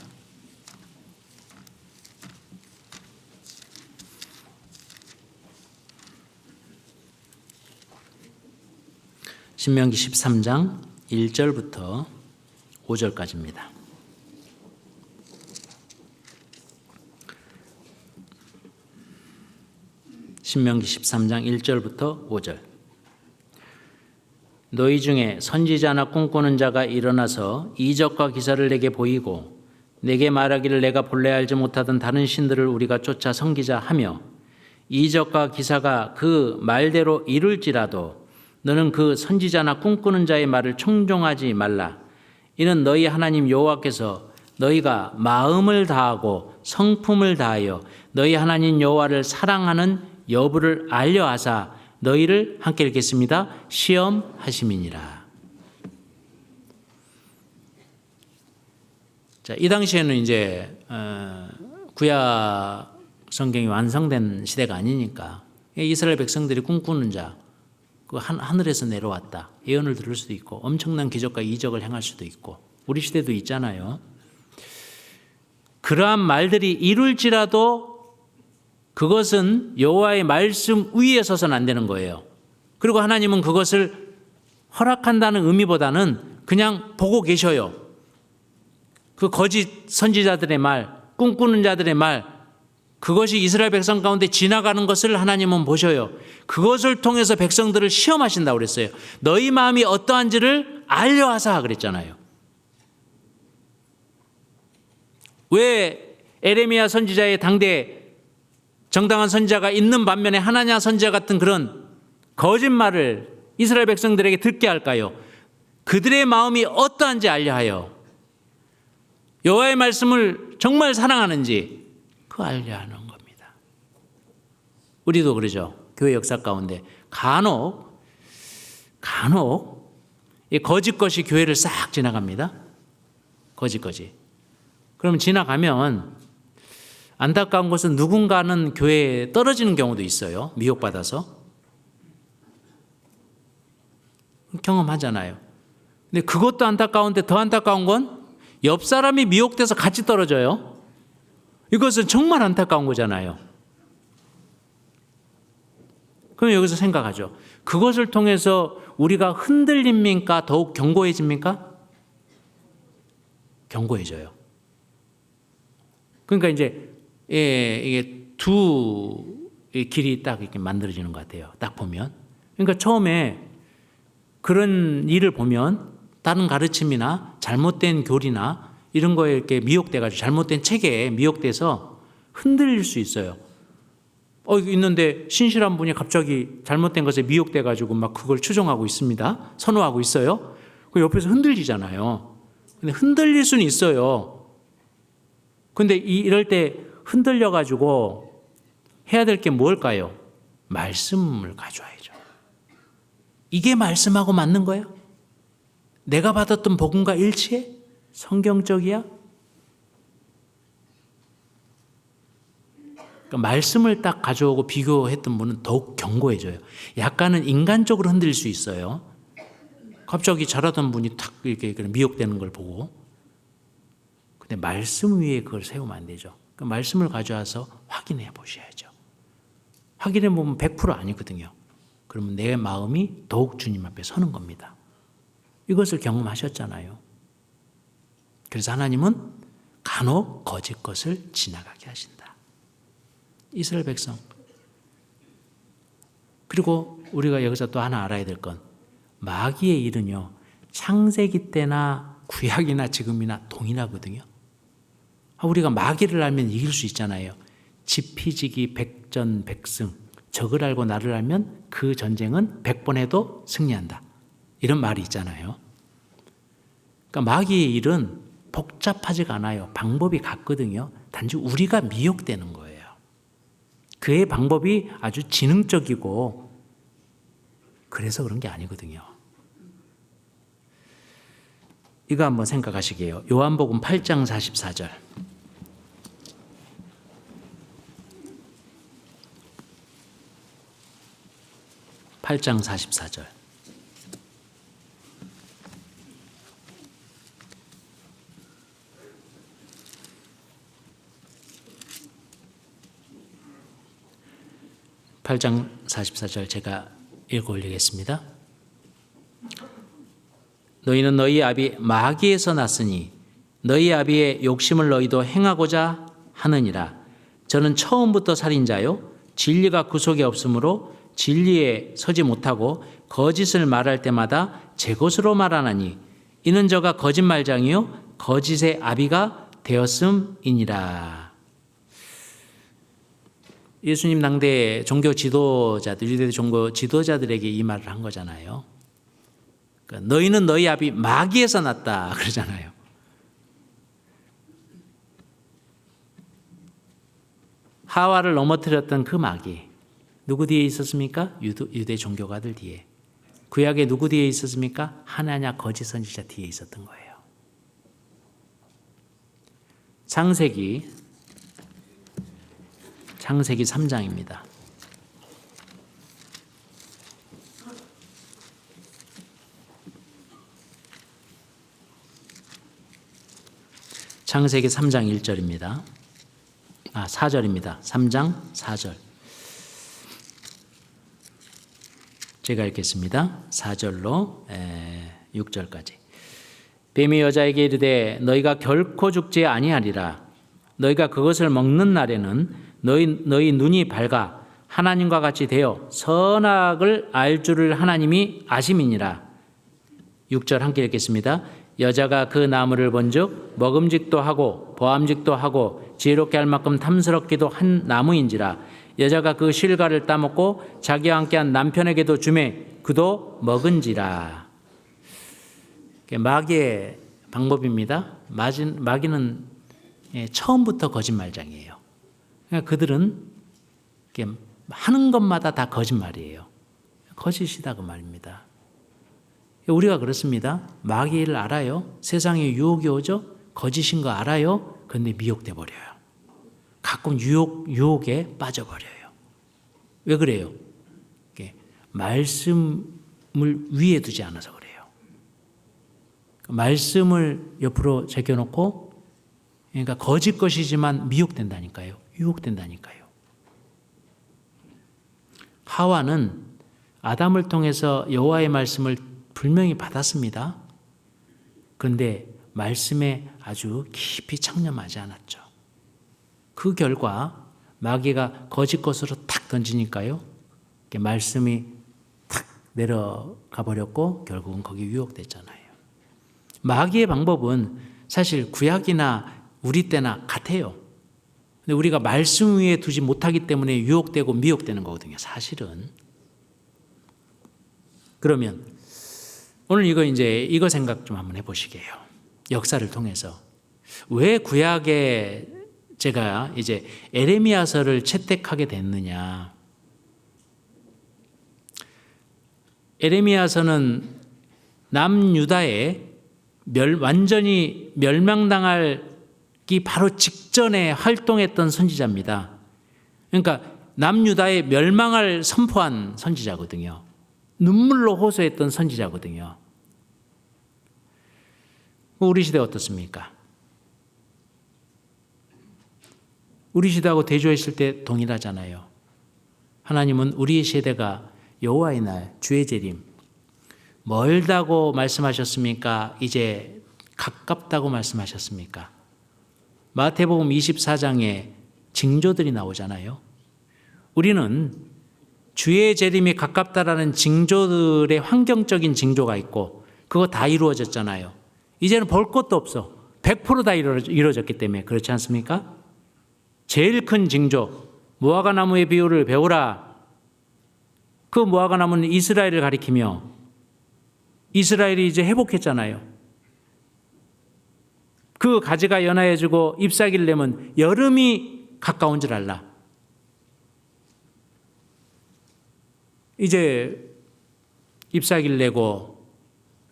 신명기 13장 1절부터 5절까지입니다. 신명기 13장 1절부터 5절. 너희 중에 선지자나 꿈꾸는 자가 일어나서 이적과 기사를 내게 보이고 내게 말하기를 내가 본래 알지 못하던 다른 신들을 우리가 쫓아 섬기자 하며 이적과 기사가 그 말대로 이룰지라도 너는 그 선지자나 꿈꾸는 자의 말을 청종하지 말라. 이는 너희 하나님 여호와께서 너희가 마음을 다하고 성품을 다하여 너희 하나님 여호와를 사랑하는 여부를 알려하사 너희를 함께 읽겠습니다. 시험하심이니라. 자, 이 당시에는 이제 구약 성경이 완성된 시대가 아니니까 이스라엘 백성들이 꿈꾸는 자, 그 하늘에서 내려왔다, 예언을 들을 수도 있고 엄청난 기적과 이적을 행할 수도 있고 우리 시대도 있잖아요. 그러한 말들이 이룰지라도 그것은 여호와의 말씀 위에 서서는 안 되는 거예요. 그리고 하나님은 그것을 허락한다는 의미보다는 그냥 보고 계셔요. 그 거짓 선지자들의 말, 꿈꾸는 자들의 말, 그것이 이스라엘 백성 가운데 지나가는 것을 하나님은 보셔요. 그것을 통해서 백성들을 시험하신다고 그랬어요. 너희 마음이 어떠한지를 알려하사 그랬잖아요. 왜 에레미야 선지자의 당대 정당한 선지자가 있는 반면에 하나냐 선지자 같은 그런 거짓말을 이스라엘 백성들에게 듣게 할까요? 그들의 마음이 어떠한지 알려 하여 여호와의 말씀을 정말 사랑하는지 그거 알려 하는 겁니다. 우리도 그러죠. 교회 역사 가운데 간혹 이 거짓 것이 교회를 싹 지나갑니다. 거짓 것이. 그러면 지나가면 안타까운 것은 누군가는 교회에 떨어지는 경우도 있어요. 미혹받아서. 경험하잖아요. 근데 그것도 안타까운데 더 안타까운 건 옆 사람이 미혹돼서 같이 떨어져요. 이것은 정말 안타까운 거잖아요. 그럼 여기서 생각하죠. 그것을 통해서 우리가 흔들립니까? 더욱 견고해집니까? 견고해져요. 그러니까 이제 이게 두 길이 딱 이렇게 만들어지는 것 같아요. 딱 보면. 그러니까 처음에 그런 일을 보면 다른 가르침이나 잘못된 교리나 이런 거에 이렇게 미혹돼가지고 잘못된 체계에 미혹돼서 흔들릴 수 있어요. 있는데 신실한 분이 갑자기 잘못된 것에 미혹돼가지고 막 그걸 추종하고 있습니다. 선호하고 있어요. 그 옆에서 흔들리잖아요. 근데 흔들릴 수는 있어요. 근데 이럴 때 흔들려가지고 해야 될 게 뭘까요? 말씀을 가져와야죠. 이게 말씀하고 맞는 거야? 내가 받았던 복음과 일치해? 성경적이야? 그러니까 말씀을 딱 가져오고 비교했던 분은 더욱 견고해져요. 약간은 인간적으로 흔들릴 수 있어요. 갑자기 잘하던 분이 탁 이렇게 미혹되는 걸 보고. 근데 말씀 위에 그걸 세우면 안 되죠. 그 말씀을 가져와서 확인해 보셔야죠. 확인해 보면 100% 아니거든요. 그러면 내 마음이 더욱 주님 앞에 서는 겁니다. 이것을 경험하셨잖아요. 그래서 하나님은 간혹 거짓 것을 지나가게 하신다. 이스라엘 백성. 그리고 우리가 여기서 또 하나 알아야 될 건 마귀의 일은요. 창세기 때나 구약이나 지금이나 동일하거든요. 우리가 마귀를 알면 이길 수 있잖아요. 지피지기 백전백승. 적을 알고 나를 알면 그 전쟁은 100번 해도 승리한다. 이런 말이 있잖아요. 그러니까 마귀의 일은 복잡하지가 않아요. 방법이 같거든요. 단지 우리가 미혹되는 거예요. 그의 방법이 아주 지능적이고 그래서 그런 게 아니거든요. 이거 한번 생각하시게요. 요한복음 8장 44절. (8장 44절) (8장 44절) 제가 읽어 올리겠습니다. 너희는 너희 아비 마귀에서 났으니 너희 아비의 욕심을 너희도 행하고자 하느니라. 저는 처음부터 살인자요 진리가 구속이 없으므로 진리에 서지 못하고 거짓을 말할 때마다 제 것으로 말하나니 이는 저가 거짓말장이요 거짓의 아비가 되었음이니라. 예수님 당대 종교 지도자들, 유대 종교 지도자들에게 이 말을 한 거잖아요. 그러니까 너희는 너희 아비 마귀에서 났다 그러잖아요. 하와를 넘어뜨렸던 그 마귀 누구 뒤에 있었습니까? 유대 종교가들 뒤에. 구약에 누구 뒤에 있었습니까? 하나냐 거짓 선지자 뒤에 있었던 거예요. 창세기 3장입니다. 창세기 3장 1절입니다. 4절입니다. 3장 4절. 제가 읽겠습니다. 4절로 6절까지. 뱀이 여자에게 이르되 너희가 결코 죽지 아니하리라. 너희가 그것을 먹는 날에는 너희 눈이 밝아 하나님과 같이 되어 선악을 알 줄을 하나님이 아심이니라. 6절 함께 읽겠습니다. 여자가 그 나무를 본즉 먹음직도 하고 보암직도 하고 지혜롭게 할 만큼 탐스럽기도 한 나무인지라. 여자가 그 실과를 따먹고 자기와 함께한 남편에게도 주매 그도 먹은지라. 마귀의 방법입니다. 마귀는 처음부터 거짓말장이에요. 그러니까 그들은 하는 것마다 다 거짓말이에요. 거짓이다 그 말입니다. 우리가 그렇습니다. 마귀를 알아요. 세상에 유혹이 오죠. 거짓인 거 알아요. 그런데 미혹돼 버려요. 가끔 유혹에 빠져버려요. 왜 그래요? 말씀을 위에 두지 않아서 그래요. 말씀을 옆으로 제껴놓고, 그러니까 거짓 것이지만 미혹된다니까요. 유혹된다니까요. 하와는 아담을 통해서 여호와의 말씀을 분명히 받았습니다. 그런데 말씀에 아주 깊이 창념하지 않았죠. 그 결과 마귀가 거짓 것으로 탁 던지니까요. 말씀이 탁 내려가 버렸고 결국은 거기 유혹됐잖아요. 마귀의 방법은 사실 구약이나 우리 때나 같아요. 근데 우리가 말씀 위에 두지 못하기 때문에 유혹되고 미혹되는 거거든요. 사실은. 그러면 오늘 이거 생각 좀 한번 해보시게요. 역사를 통해서 왜 구약에 제가 이제 에레미야서를 채택하게 됐느냐? 에레미야서는 남유다에 완전히 멸망당하기 바로 직전에 활동했던 선지자입니다. 그러니까 남유다의 멸망을 선포한 선지자거든요. 눈물로 호소했던 선지자거든요. 우리 시대 어떻습니까? 우리 시대하고 대조했을 때 동일하잖아요. 하나님은 우리 세대가 여호와의 날, 주의 재림, 멀다고 말씀하셨습니까? 이제 가깝다고 말씀하셨습니까? 마태복음 24장에 징조들이 나오잖아요. 우리는 주의 재림이 가깝다라는 징조들의 환경적인 징조가 있고 그거 다 이루어졌잖아요. 이제는 볼 것도 없어. 100% 다 이루어졌기 때문에 그렇지 않습니까? 제일 큰 징조, 무화과 나무의 비유를 배우라. 그 무화과 나무는 이스라엘을 가리키며 이스라엘이 이제 회복했잖아요. 그 가지가 연하여지고 잎사귀를 내면 여름이 가까운 줄 알라. 이제 잎사귀를 내고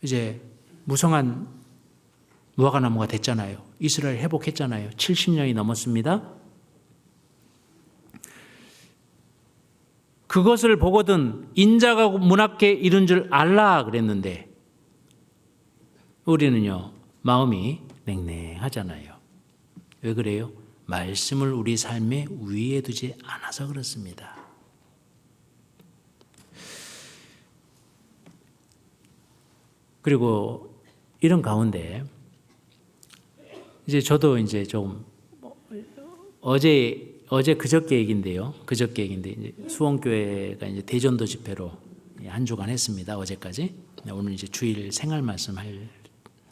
이제 무성한 무화과 나무가 됐잖아요. 이스라엘 회복했잖아요. 70년이 넘었습니다. 그것을 보거든 인자가 문 앞에 이른 줄 알라 그랬는데 우리는요 마음이 냉랭하잖아요. 왜 그래요? 말씀을 우리 삶의 위에 두지 않아서 그렇습니다. 그리고 이런 가운데 이제 저도 이제 좀 어제 그저께 얘기인데요. 이제 수원교회가 이제 대전도 집회로 한 주간 했습니다. 어제까지. 오늘 이제 주일 생활 말씀할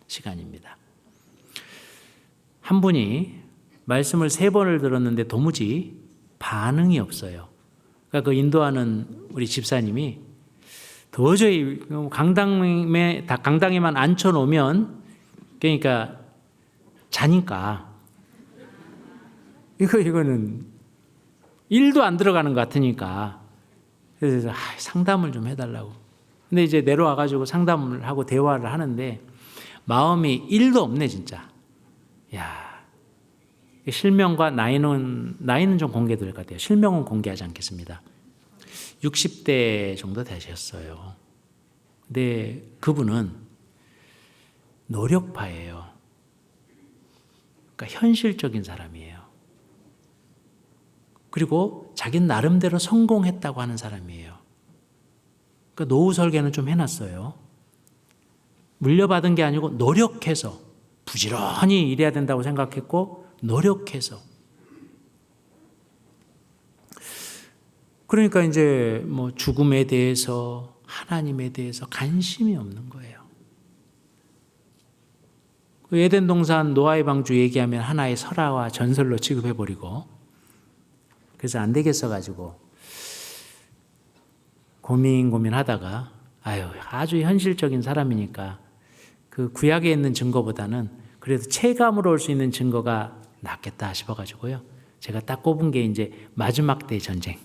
시간입니다. 한 분이 말씀을 3번을 들었는데 도무지 반응이 없어요. 그러니까 그 인도하는 우리 집사님이 도저히 강당에만 앉혀놓으면 그러니까 자니까 이거는 일도 안 들어가는 것 같으니까 그래서 상담을 좀 해달라고. 근데 이제 내려와가지고 상담을 하고 대화를 하는데 마음이 1도 없네 진짜. 야, 실명과 나이는 좀 공개될 것 같아요. 실명은 공개하지 않겠습니다. 60대 정도 되셨어요. 근데 그분은 노력파예요. 그러니까 현실적인 사람이에요. 그리고 자기는 나름대로 성공했다고 하는 사람이에요. 그러니까 노후 설계는 좀 해놨어요. 물려받은 게 아니고 노력해서 부지런히 일해야 된다고 생각했고 노력해서. 그러니까 이제 뭐 죽음에 대해서 하나님에 대해서 관심이 없는 거예요. 에덴 동산 노아의 방주 얘기하면 하나의 설화와 전설로 취급해버리고 그래서 안 되겠어 가지고 고민하다가 아주 현실적인 사람이니까 그 구약에 있는 증거보다는 그래도 체감으로 올 수 있는 증거가 낫겠다 싶어가지고요. 제가 딱 꼽은 게 이제 마지막 때 전쟁.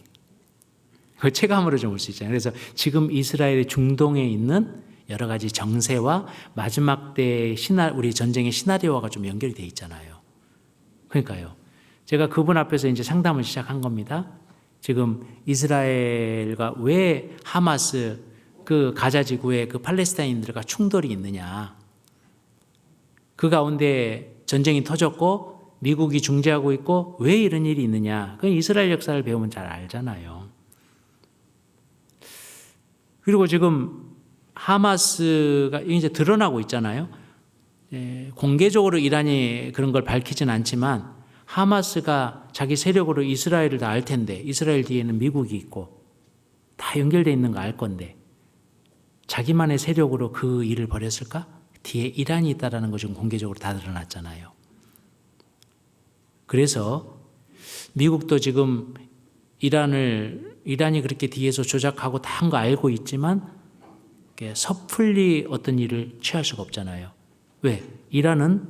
그 체감으로 좀 올 수 있잖아요. 그래서 지금 이스라엘의 중동에 있는 여러 가지 정세와 마지막 때 우리 전쟁의 시나리오가 좀 연결이 돼 있잖아요. 그러니까요. 제가 그분 앞에서 이제 상담을 시작한 겁니다. 지금 이스라엘과 왜 하마스 그 가자 지구에 그 팔레스타인들과 충돌이 있느냐. 그 가운데 전쟁이 터졌고 미국이 중재하고 있고 왜 이런 일이 있느냐. 그건 이스라엘 역사를 배우면 잘 알잖아요. 그리고 지금 하마스가 이제 드러나고 있잖아요. 공개적으로 이란이 그런 걸 밝히진 않지만 하마스가 자기 세력으로 이스라엘을 다 알 텐데 이스라엘 뒤에는 미국이 있고 다 연결되어 있는 거 알 건데 자기만의 세력으로 그 일을 벌였을까? 뒤에 이란이 있다는 거 지금 공개적으로 다 드러났잖아요. 그래서 미국도 지금 이란이 그렇게 뒤에서 조작하고 다 한 거 알고 있지만 섣불리 어떤 일을 취할 수가 없잖아요. 왜? 이란은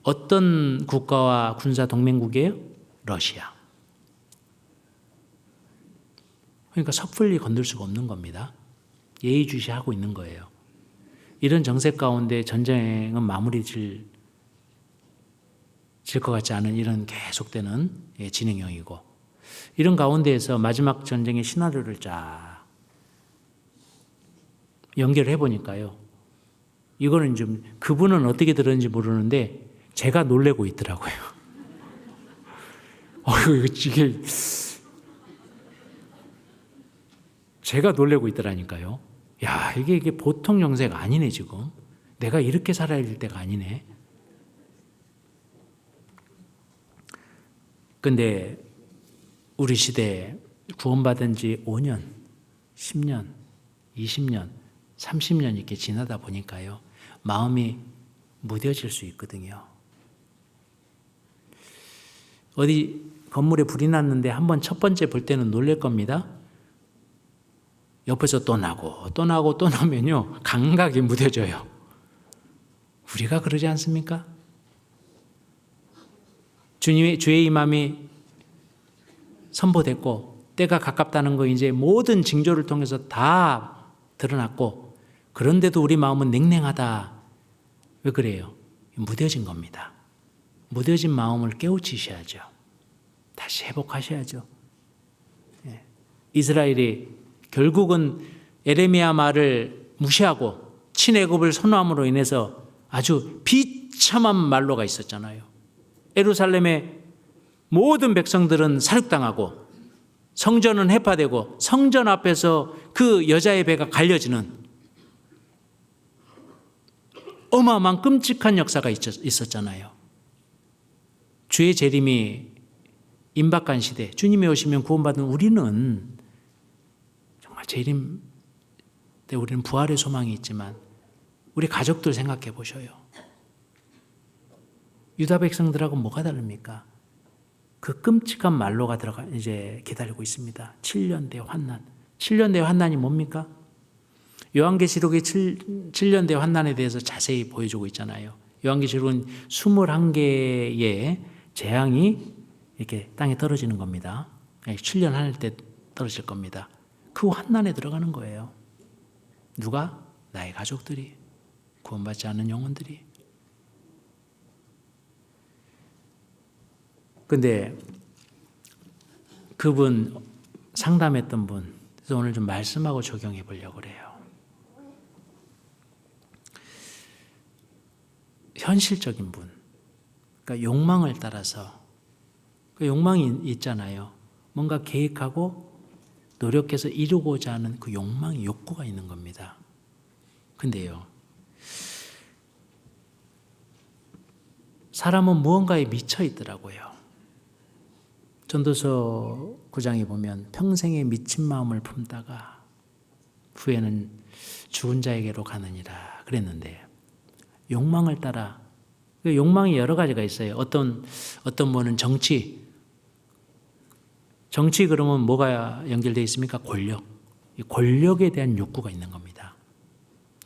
어떤 국가와 군사 동맹국이에요? 러시아. 그러니까 섣불리 건들 수가 없는 겁니다. 예의주시하고 있는 거예요. 이런 정세 가운데 전쟁은 마무리 질 것 같지 않은 이런 계속되는 진행형이고 이런 가운데에서 마지막 전쟁의 시나리오를 쫙 연결해 보니까요. 이거는 좀 그분은 어떻게 들었는지 모르는데 제가 놀래고 있더라고요. 이게 제가 놀래고 있더라니까요. 야, 이게 보통 영세가 아니네 지금. 내가 이렇게 살아야 될 때가 아니네. 근데 우리 시대에 구원받은 지 5년, 10년, 20년, 30년 이렇게 지나다 보니까요. 마음이 무뎌질 수 있거든요. 어디 건물에 불이 났는데 한번 첫 번째 볼 때는 놀랄 겁니다. 옆에서 또 나면요. 감각이 무뎌져요. 우리가 그러지 않습니까? 주의 임함이 선포됐고 때가 가깝다는 거 이제 모든 징조를 통해서 다 드러났고 그런데도 우리 마음은 냉랭하다. 왜 그래요? 무뎌진 겁니다. 무뎌진 마음을 깨우치셔야죠. 다시 회복하셔야죠. 이스라엘이 결국은 에레미야 말을 무시하고 친애굽을 선호함으로 인해서 아주 비참한 말로가 있었잖아요. 예루살렘의 모든 백성들은 살육당하고 성전은 해파되고 성전 앞에서 그 여자의 배가 갈려지는 어마어마한 끔찍한 역사가 있었잖아요. 주의 재림이 임박한 시대, 주님이 오시면 구원받은 우리는 정말 재림 때 우리는 부활의 소망이 있지만 우리 가족들 생각해 보셔요. 유다 백성들하고 뭐가 다릅니까? 그 끔찍한 말로가 이제 기다리고 있습니다. 7년대 환난. 7년대 환난이 뭡니까? 요한계시록의 7년대 환난에 대해서 자세히 보여주고 있잖아요. 요한계시록은 21개의 재앙이 이렇게 땅에 떨어지는 겁니다. 7년 할 때 떨어질 겁니다. 그 환난에 들어가는 거예요. 누가? 나의 가족들이, 구원받지 않은 영혼들이. 근데 그분 상담했던 분, 그래서 오늘 좀 말씀하고 적용해 보려고 그래요. 현실적인 분, 그러니까 욕망을 따라서 그 욕망이 있잖아요. 뭔가 계획하고 노력해서 이루고자 하는 그 욕망이 욕구가 있는 겁니다. 근데요, 사람은 무언가에 미쳐 있더라고요. 전도서 9장에 보면 평생에 미친 마음을 품다가 후에는 죽은 자에게로 가느니라 그랬는데 욕망을 따라 욕망이 여러 가지가 있어요. 어떤 분은 정치 그러면 뭐가 연결되어 있습니까? 권력. 이 권력에 대한 욕구가 있는 겁니다.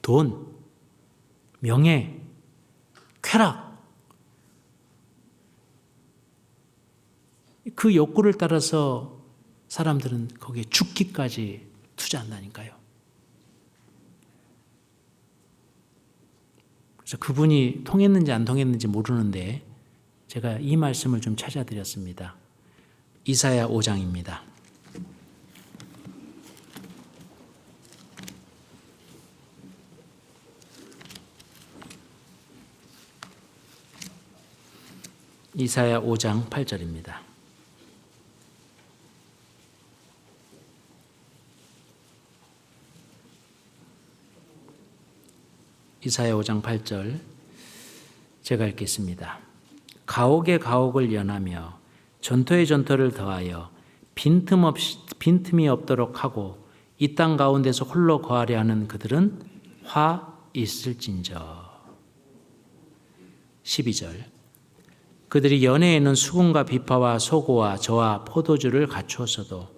돈, 명예, 쾌락. 그 욕구를 따라서 사람들은 거기에 죽기까지 투자한다니까요. 그래서 그분이 통했는지 안 통했는지 모르는데 제가 이 말씀을 좀 찾아드렸습니다. 이사야 5장입니다. 이사야 5장 8절입니다. 이사야 5장 8절 제가 읽겠습니다. 가옥에 가옥을 연하며 전토에 전토를 더하여 빈틈이 없도록 하고 이 땅 가운데서 홀로 거하려 하는 그들은 화 있을진저. 12절 그들이 연회에는 수금과 비파와 소고와 저와 포도주를 갖추었어도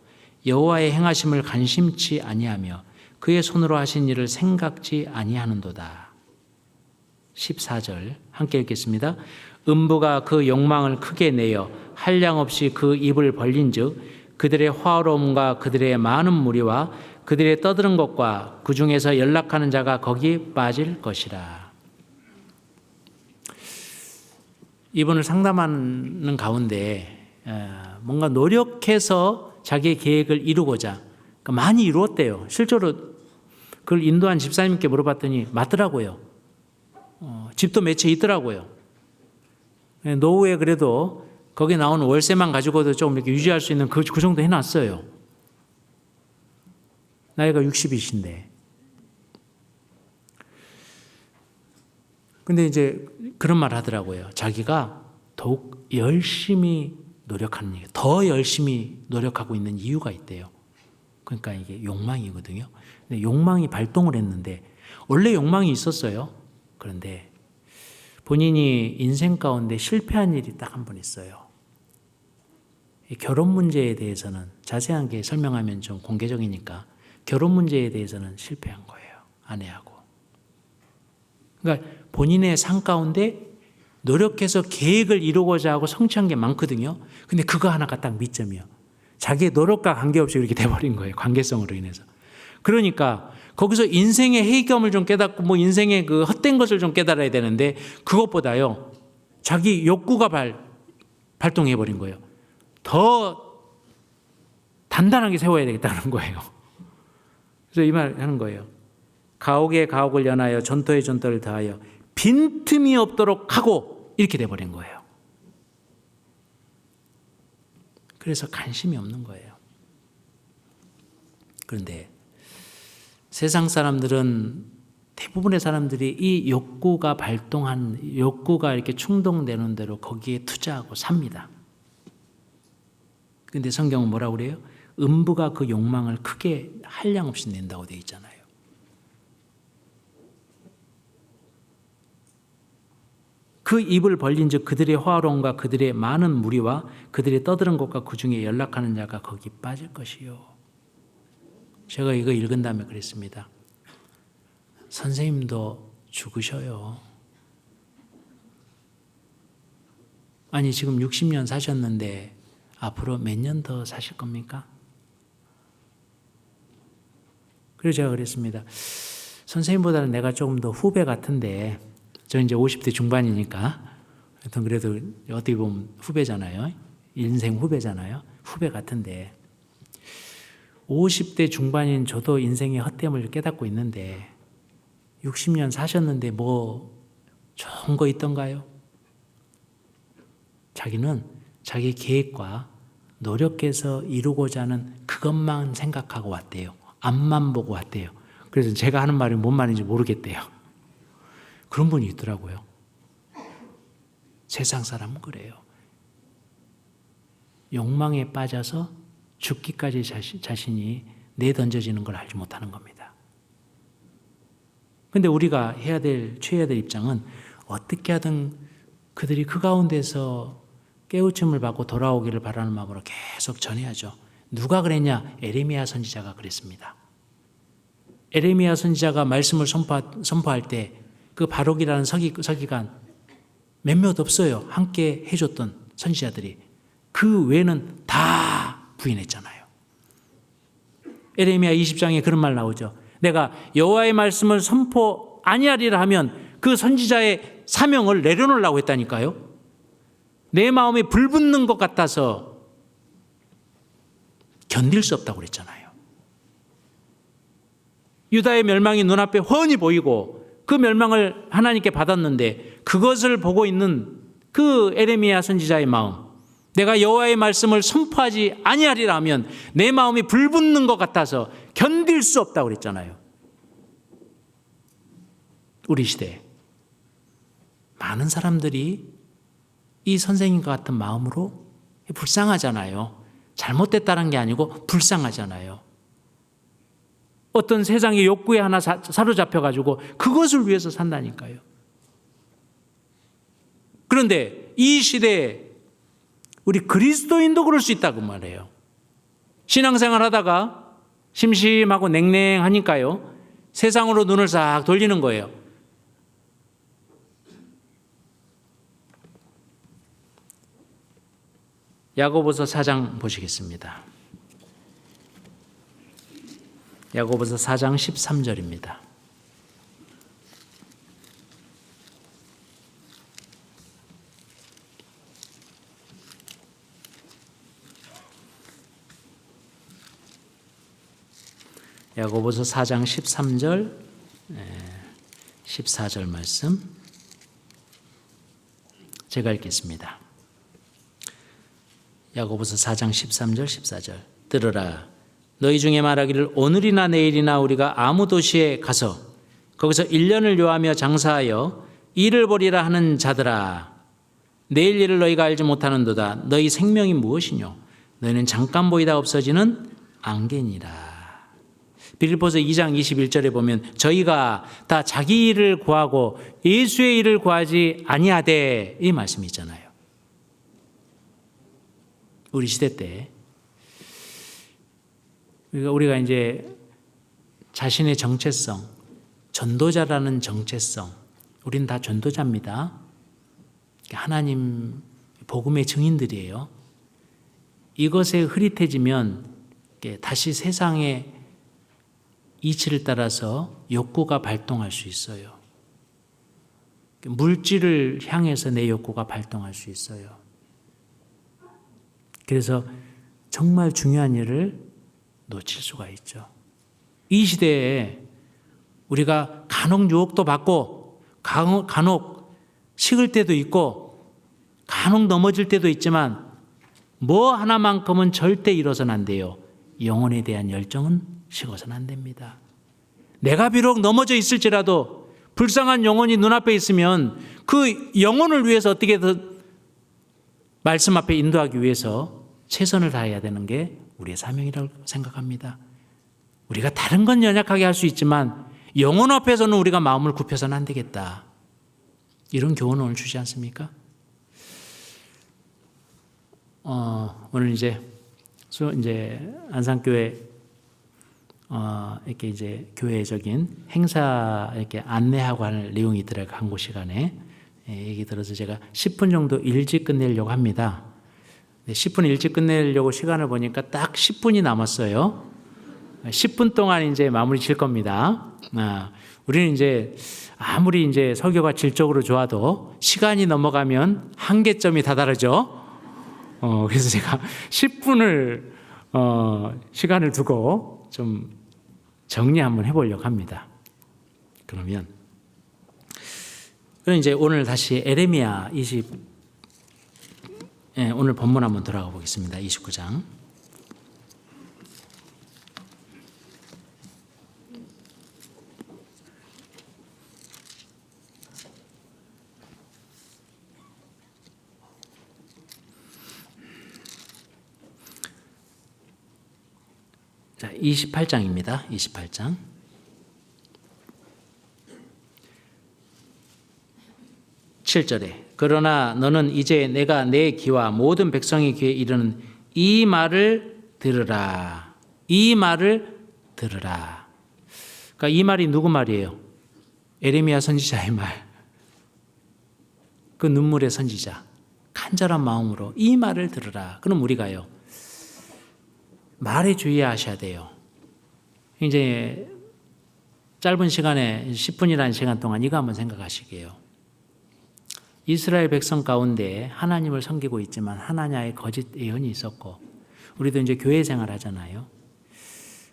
여호와의 행하심을 간심치 아니하며 그의 손으로 하신 일을 생각지 아니하는도다. 14절 함께 읽겠습니다. 음부가 그 욕망을 크게 내어 한량없이 그 입을 벌린즉 그들의 화로움과 그들의 많은 무리와 그들의 떠드는 것과 그 중에서 연락하는 자가 거기 빠질 것이라. 이분을 상담하는 가운데 뭔가 노력해서 자기의 계획을 이루고자 많이 이루었대요. 실제로 그걸 인도한 집사님께 물어봤더니 맞더라고요. 집도 몇 채 있더라고요. 노후에 그래도 거기에 나오는 월세만 가지고도 좀 이렇게 유지할 수 있는 그 정도 해놨어요. 나이가 60이신데. 근데 이제 그런 말 하더라고요. 자기가 더욱 열심히 노력하는 얘기, 더 열심히 노력하고 있는 이유가 있대요. 그러니까 이게 욕망이거든요. 근데 욕망이 발동을 했는데 원래 욕망이 있었어요. 그런데 본인이 인생 가운데 실패한 일이 딱 한 번 있어요. 이 결혼 문제에 대해서는 자세하게 설명하면 좀 공개적이니까 결혼 문제에 대해서는 실패한 거예요. 아내하고. 그러니까 본인의 삶 가운데 노력해서 계획을 이루고자 하고 성취한 게 많거든요. 근데 그거 하나가 딱 미점이요. 자기의 노력과 관계없이 이렇게 돼버린 거예요. 관계성으로 인해서. 그러니까 거기서 인생의 해이감을 좀 깨닫고 뭐 인생의 그 헛된 것을 좀 깨달아야 되는데 그것보다요. 자기 욕구가 발동해버린 거예요. 더 단단하게 세워야 되겠다는 거예요. 그래서 이 말 하는 거예요. 가옥에 가옥을 연하여 전토에 전토를 더하여 빈틈이 없도록 하고 이렇게 돼버린 거예요. 그래서 관심이 없는 거예요. 그런데 세상 사람들은 대부분의 사람들이 이 욕구가 발동한 욕구가 이렇게 충동되는 대로 거기에 투자하고 삽니다. 그런데 성경은 뭐라고 그래요? 음부가 그 욕망을 크게 한량없이 낸다고 되어 있잖아요. 그 입을 벌린 즉 그들의 화로움과 그들의 많은 무리와 그들의 떠드는 것과 그 중에 연락하는 자가 거기 빠질 것이요. 제가 이거 읽은 다음에 그랬습니다. 선생님도 죽으셔요. 아니 지금 60년 사셨는데 앞으로 몇 년 더 사실 겁니까? 그래서 제가 그랬습니다. 선생님보다는 내가 조금 더 후배 같은데 저 이제 50대 중반이니까 하여튼 그래도 어떻게 보면 후배잖아요. 인생 후배잖아요. 후배 같은데 50대 중반인 저도 인생의 헛됨을 깨닫고 있는데 60년 사셨는데 뭐 좋은 거 있던가요? 자기는 자기 계획과 노력해서 이루고자 하는 그것만 생각하고 왔대요. 앞만 보고 왔대요. 그래서 제가 하는 말이 뭔 말인지 모르겠대요. 그런 분이 있더라고요. 세상 사람은 그래요. 욕망에 빠져서 죽기까지 자신이 내던져지는 걸 알지 못하는 겁니다. 그런데 우리가 취해야 될 입장은 어떻게 하든 그들이 그 가운데서 깨우침을 받고 돌아오기를 바라는 마음으로 계속 전해야죠. 누가 그랬냐? 에레미야 선지자가 그랬습니다. 에레미야 선지자가 말씀을 선포할 때 그 바록이라는 서기관 몇몇 없어요. 함께 해줬던 선지자들이. 그 외에는 다 부인했잖아요. 에레미야 20장에 그런 말 나오죠. 내가 여호와의 말씀을 선포 아니하리라 하면 그 선지자의 사명을 내려놓으려고 했다니까요. 내 마음에 불붙는 것 같아서 견딜 수 없다고 그랬잖아요. 유다의 멸망이 눈앞에 훤히 보이고 그 멸망을 하나님께 받았는데 그것을 보고 있는 그 에레미야 선지자의 마음, 내가 여호와의 말씀을 선포하지 아니하리라 하면 내 마음이 불붙는 것 같아서 견딜 수 없다고 그랬잖아요. 우리 시대에 많은 사람들이 이 선생님과 같은 마음으로 불쌍하잖아요. 잘못됐다는 게 아니고 불쌍하잖아요. 어떤 세상의 욕구에 하나 사로잡혀가지고 그것을 위해서 산다니까요. 그런데 이 시대에 우리 그리스도인도 그럴 수 있다고 말해요. 신앙생활 하다가 심심하고 냉랭하니까요. 세상으로 눈을 싹 돌리는 거예요. 야고보서 4장 보시겠습니다. 야고보서 4장 13절입니다. 야고보서 4장 13절, 14절 말씀 제가 읽겠습니다. 야고보서 4장 13절, 14절. 들으라. 너희 중에 말하기를 오늘이나 내일이나 우리가 아무 도시에 가서 거기서 1년을 요하며 장사하여 일을 벌이라 하는 자들아. 내일 일을 너희가 알지 못하는도다. 너희 생명이 무엇이뇨? 너희는 잠깐 보이다 없어지는 안개니라. 빌립보서 2장 21절에 보면 저희가 다 자기 일을 구하고 예수의 일을 구하지 아니하되 이 말씀이 있잖아요. 우리 시대 때 우리가 이제 자신의 정체성, 전도자라는 정체성, 우리는 다 전도자입니다. 하나님 복음의 증인들이에요. 이것에 흐릿해지면 다시 세상의 이치를 따라서 욕구가 발동할 수 있어요. 물질을 향해서 내 욕구가 발동할 수 있어요. 그래서 정말 중요한 일을 놓칠 수가 있죠. 이 시대에 우리가 간혹 유혹도 받고 간혹 식을 때도 있고 간혹 넘어질 때도 있지만 뭐 하나만큼은 절대 잃어서는 안 돼요. 영혼에 대한 열정은 식어서는 안 됩니다. 내가 비록 넘어져 있을지라도 불쌍한 영혼이 눈앞에 있으면 그 영혼을 위해서 어떻게든 말씀 앞에 인도하기 위해서 최선을 다해야 되는 게 우리의 사명이라고 생각합니다. 우리가 다른 건 연약하게 할 수 있지만 영혼 앞에서는 우리가 마음을 굽혀서는 안 되겠다. 이런 교훈을 오늘 주지 않습니까? 오늘 이제 안산교회 이렇게 이제 교회적인 행사 이렇게 안내하고 하는 내용이 있더라고요. 광고 시간에 얘기 들어서 제가 10분 정도 일찍 끝내려고 합니다. 10분 일찍 끝내려고 시간을 보니까 딱 10분이 남았어요. 10분 동안 이제 마무리 질 겁니다. 우리는 이제 아무리 이제 설교가 질적으로 좋아도 시간이 넘어가면 한계점이 다다르죠. 그래서 제가 10분을 시간을 두고 좀 정리 한번 해보려고 합니다. 그러면 이제 오늘 다시 에레미야 오늘 본문 한번 돌아가 보겠습니다. 29장. 자, 28장입니다. 28장. (7절에) 그러나 너는 이제 내가 내 귀와 모든 백성의 귀에 이르는 이 말을 들으라. 이 말을 들으라. 그러니까 이 말이 누구 말이에요? 에레미야 선지자의 말. 그 눈물의 선지자. 간절한 마음으로 이 말을 들으라. 그럼 우리가요, 말에 주의하셔야 돼요. 이제 짧은 시간에 10분이라는 시간 동안 이거 한번 생각하시게요. 이스라엘 백성 가운데 하나님을 섬기고 있지만 하나냐의 거짓 예언이 있었고, 우리도 이제 교회 생활 하잖아요.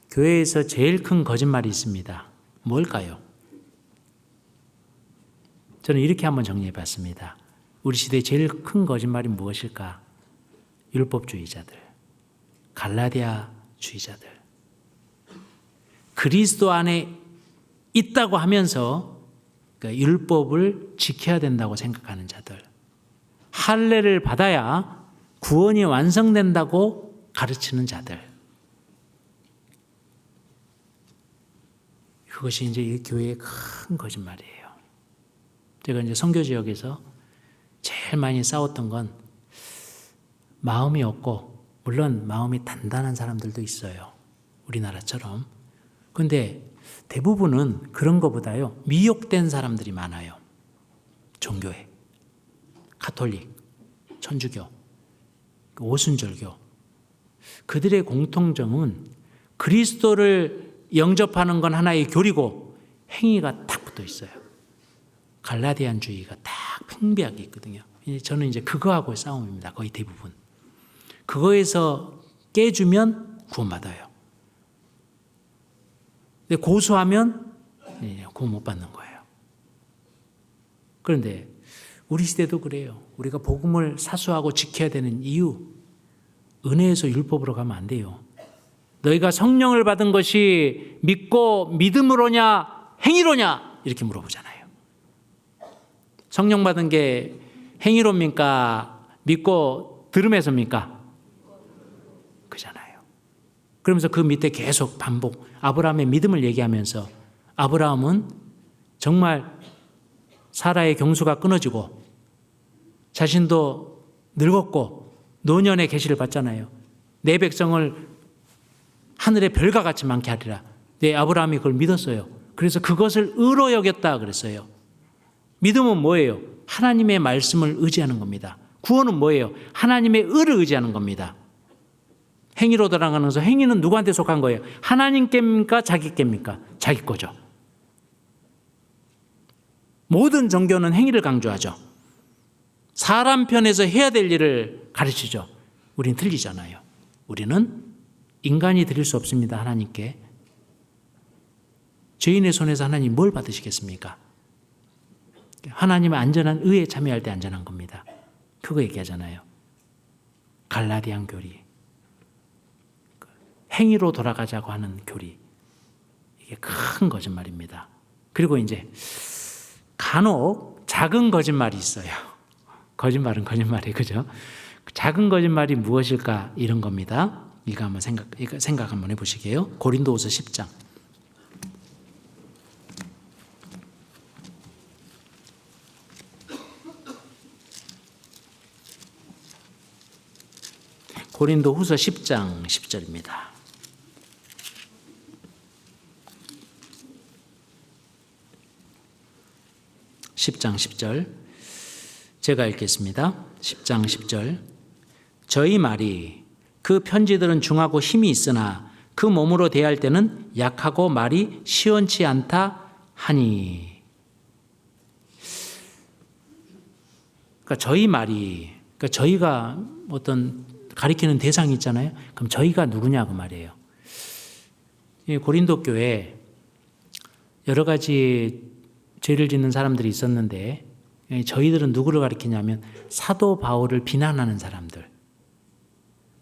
교회에서 제일 큰 거짓말이 있습니다. 뭘까요? 저는 이렇게 한번 정리해 봤습니다. 우리 시대의 제일 큰 거짓말이 무엇일까? 율법주의자들, 갈라디아주의자들, 그리스도 안에 있다고 하면서 그러니까 율법을 지켜야 된다고 생각하는 자들, 할례를 받아야 구원이 완성된다고 가르치는 자들, 그것이 이제 이 교회의 큰 거짓말이에요. 제가 이제 선교 지역에서 제일 많이 싸웠던 건 마음이 없고, 물론 마음이 단단한 사람들도 있어요. 우리나라처럼. 그런데 대부분은 그런 것보다요, 미혹된 사람들이 많아요. 종교에. 가톨릭, 천주교, 오순절교. 그들의 공통점은 그리스도를 영접하는 건 하나의 교리고 행위가 딱 붙어 있어요. 갈라디안주의가 딱 팽배하게 있거든요. 저는 이제 그거하고의 싸움입니다. 거의 대부분. 그거에서 깨주면 구원받아요. 근데 고수하면 구원 못 받는 거예요. 그런데 우리 시대도 그래요. 우리가 복음을 사수하고 지켜야 되는 이유, 은혜에서 율법으로 가면 안 돼요. 너희가 성령을 받은 것이 믿고 믿음으로냐 행위로냐 이렇게 물어보잖아요. 성령 받은 게 행위로입니까? 믿고 들음에서입니까? 그잖아요. 그러면서 그 밑에 계속 반복, 아브라함의 믿음을 얘기하면서 아브라함은 정말 사라의 경수가 끊어지고 자신도 늙었고 노년의 계시를 받잖아요. 내 백성을 하늘의 별과 같이 많게 하리라. 네, 아브라함이 그걸 믿었어요. 그래서 그것을 의로 여겼다 그랬어요. 믿음은 뭐예요? 하나님의 말씀을 의지하는 겁니다. 구원은 뭐예요? 하나님의 의를 의지하는 겁니다. 행위로 돌아가는 것은, 행위는 누구한테 속한 거예요? 하나님께입니까? 자기께입니까? 자기 거죠. 모든 종교는 행위를 강조하죠. 사람 편에서 해야 될 일을 가르치죠. 우리는 틀리잖아요. 우리는 인간이 드릴 수 없습니다. 하나님께. 죄인의 손에서 하나님 뭘 받으시겠습니까? 하나님의 안전한 의에 참여할 때 안전한 겁니다. 그거 얘기하잖아요. 갈라디안 교리. 행위로 돌아가자고 하는 교리. 이게 큰 거짓말입니다. 그리고 이제 간혹 작은 거짓말이 있어요. 거짓말은 거짓말이에요. 그죠? 작은 거짓말이 무엇일까? 이런 겁니다. 이거 한번 생각 한번 해보시게요. 고린도후서 10장. 고린도후서 10장 10절입니다. (10장 10절) 제가 읽겠습니다. 10장 10절. 저희 말이 그 편지들은 중하고 힘이 있으나 그 몸으로 대할 때는 약하고 말이 시원치 않다 하니. 그러니까 저희 말이, 그러니까 저희가 어떤 가리키는 대상이 있잖아요. 그럼 저희가 누구냐 그 말이에요. 고린도 교회에 여러 가지 죄를 짓는 사람들이 있었는데, 저희들은 누구를 가리키냐면 사도 바울을 비난하는 사람들.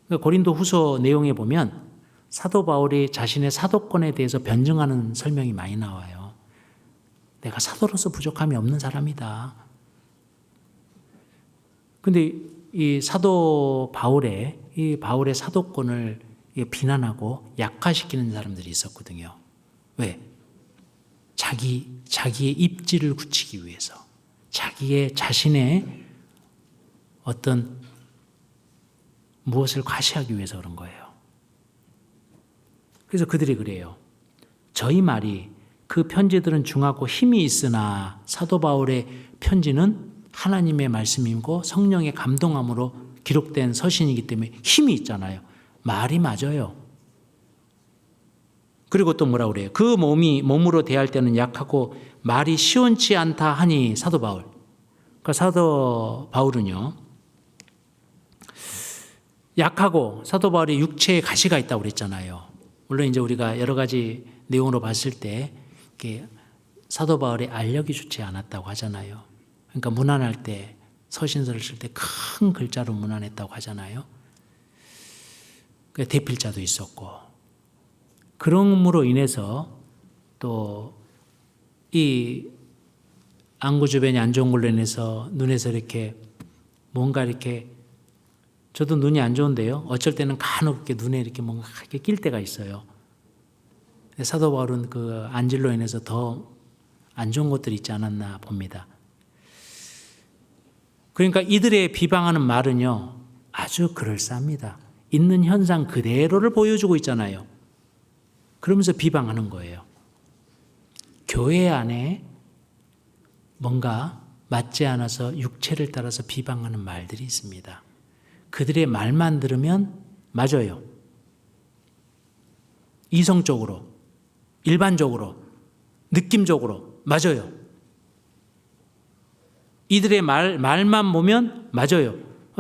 그러니까 고린도 후서 내용에 보면 사도 바울이 자신의 사도권에 대해서 변증하는 설명이 많이 나와요. 내가 사도로서 부족함이 없는 사람이다. 근데 이 사도 바울의 사도권을 비난하고 약화시키는 사람들이 있었거든요. 왜? 자기의 입지를 굳히기 위해서, 자신의 어떤 무엇을 과시하기 위해서 그런 거예요. 그래서 그들이 그래요. 저희 말이 그 편지들은 중하고 힘이 있으나 사도 바울의 편지는 하나님의 말씀이고 성령의 감동함으로 기록된 서신이기 때문에 힘이 있잖아요. 말이 맞아요. 그리고 또 뭐라 그래요? 그 몸으로 대할 때는 약하고 말이 시원치 않다 하니 사도 바울. 그러니까 사도 바울은요, 약하고 사도 바울이 육체에 가시가 있다고 그랬잖아요. 물론 이제 우리가 여러 가지 내용으로 봤을 때 사도 바울의 알력이 좋지 않았다고 하잖아요. 그러니까 문안할 때 서신서를 쓸 때 큰 글자로 문안했다고 하잖아요. 대필자도 있었고 그럼으로 인해서 또 이 안구 주변이 안 좋은 걸로 인해서 눈에서 이렇게 뭔가 이렇게 저도 눈이 안 좋은데요. 어쩔 때는 간혹 이렇게 눈에 이렇게 뭔가 이렇게 낄 때가 있어요. 사도 바울은 그 안질로 인해서 더 안 좋은 것들이 있지 않았나 봅니다. 그러니까 이들의 비방하는 말은요, 아주 그럴싸합니다. 있는 현상 그대로를 보여주고 있잖아요. 그러면서 비방하는 거예요. 교회 안에 뭔가 맞지 않아서 육체를 따라서 비방하는 말들이 있습니다. 그들의 말만 들으면 맞아요. 이성적으로, 일반적으로, 느낌적으로 맞아요. 이들의 말만 보면 맞아요.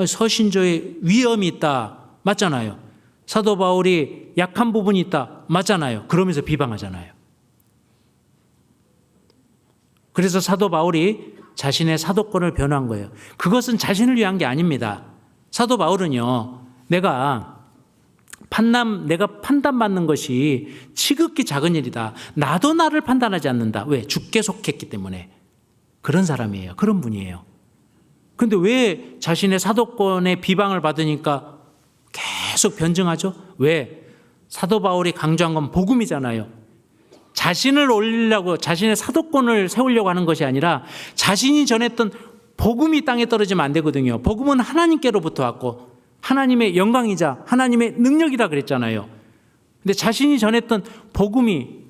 서신조에 위험이 있다. 맞잖아요. 사도 바울이 약한 부분이 있다. 맞잖아요. 그러면서 비방하잖아요. 그래서 사도 바울이 자신의 사도권을 변호한 거예요. 그것은 자신을 위한 게 아닙니다. 사도 바울은요, 내가 판단받는 것이 지극히 작은 일이다. 나도 나를 판단하지 않는다. 왜? 주께 속했기 때문에. 그런 사람이에요. 그런 분이에요. 그런데 왜 자신의 사도권의 비방을 받으니까 계속 변증하죠? 왜? 사도 바울이 강조한 건 복음이잖아요. 자신을 올리려고, 자신의 사도권을 세우려고 하는 것이 아니라 자신이 전했던 복음이 땅에 떨어지면 안 되거든요. 복음은 하나님께로부터 왔고 하나님의 영광이자 하나님의 능력이라 그랬잖아요. 근데 자신이 전했던 복음이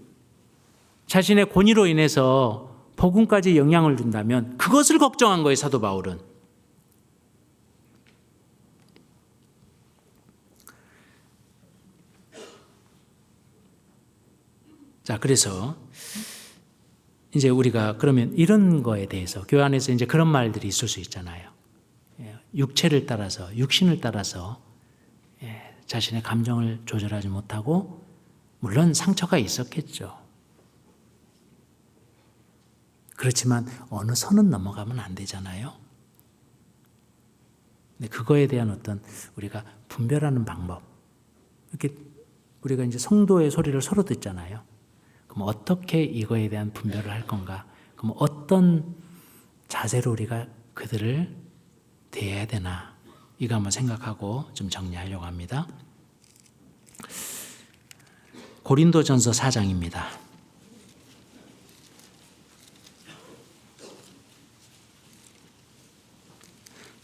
자신의 권위로 인해서 복음까지 영향을 준다면 그것을 걱정한 거예요, 사도 바울은. 자, 그래서 이제 우리가 그러면 이런 거에 대해서 교회 안에서 이제 그런 말들이 있을 수 있잖아요. 육체를 따라서, 육신을 따라서 자신의 감정을 조절하지 못하고 물론 상처가 있었겠죠. 그렇지만 어느 선은 넘어가면 안 되잖아요. 근데 그거에 대한 어떤 우리가 분별하는 방법, 이렇게 우리가 이제 성도의 소리를 서로 듣잖아요. 그럼 어떻게 이거에 대한 분별을 할 건가? 그럼 어떤 자세로 우리가 그들을 대해야 되나? 이거 한번 생각하고 좀 정리하려고 합니다. 고린도전서 4장입니다.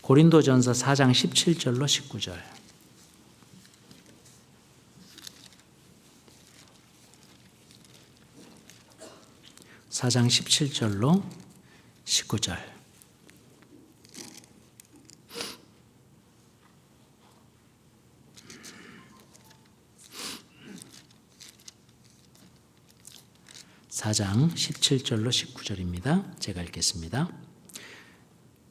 고린도전서 4장 17절로 19절. (4장 17절로 19절) (4장 17절로 19절입니다) 제가 읽겠습니다.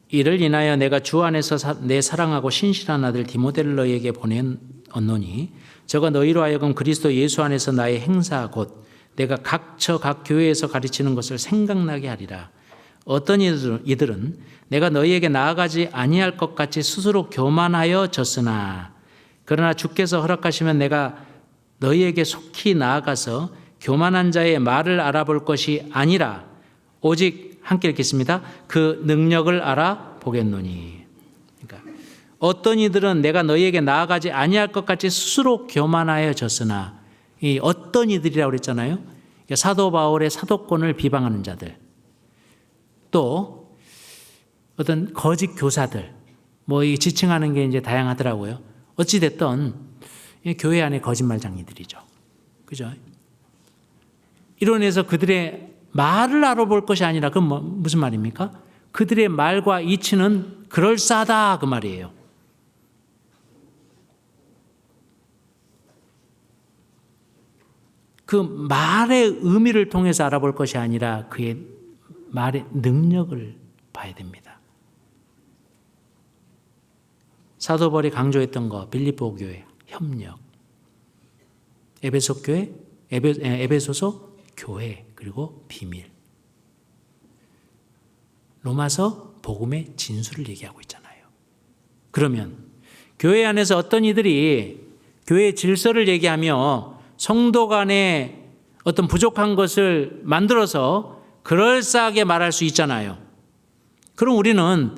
이를 인하여 내가 주 안에서 내 사랑하고 신실한 아들 디모데를 너희에게 보내었노니 저가 너희로 하여금 그리스도 예수 안에서 나의 행사 곧 내가 각처 각 교회에서 가르치는 것을 생각나게 하리라. 어떤 이들은 내가 너희에게 나아가지 아니할 것 같이 스스로 교만하여 졌으나 그러나 주께서 허락하시면 내가 너희에게 속히 나아가서 교만한 자의 말을 알아볼 것이 아니라 오직 함께 읽겠습니다. 그 능력을 알아보겠노니. 그러니까 어떤 이들은 내가 너희에게 나아가지 아니할 것 같이 스스로 교만하여 졌으나, 이 어떤 이들이라고 그랬잖아요. 그러니까 사도 바울의 사도권을 비방하는 자들, 또 어떤 거짓 교사들, 뭐 이 지칭하는 게 이제 다양하더라고요. 어찌 됐든 교회 안에 거짓말쟁이들이죠. 그죠? 인해서 그들의 말을 알아볼 것이 아니라 그건 무슨 말입니까? 그들의 말과 이치는 그럴싸하다 그 말이에요. 그 말의 의미를 통해서 알아볼 것이 아니라 그의 말의 능력을 봐야 됩니다. 사도 바울이 강조했던 거, 빌립보 교회 협력, 에베소 교회, 에베소서 교회, 그리고 비밀. 로마서 복음의 진수를 얘기하고 있잖아요. 그러면 교회 안에서 어떤 이들이 교회의 질서를 얘기하며 성도 간에 어떤 부족한 것을 만들어서 그럴싸하게 말할 수 있잖아요. 그럼 우리는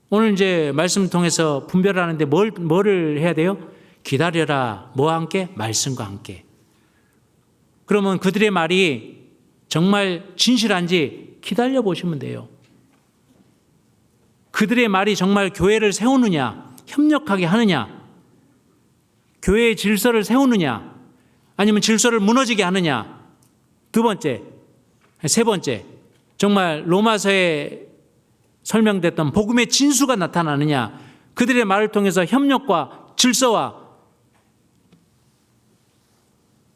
오늘 이제 말씀을 통해서 분별하는데 뭐를 해야 돼요? 기다려라. 뭐와 함께? 말씀과 함께. 그러면 그들의 말이 정말 진실한지 기다려 보시면 돼요. 그들의 말이 정말 교회를 세우느냐, 협력하게 하느냐, 교회의 질서를 세우느냐, 아니면 질서를 무너지게 하느냐. 두 번째, 세 번째, 정말 로마서에 설명됐던 복음의 진수가 나타나느냐, 그들의 말을 통해서 협력과 질서와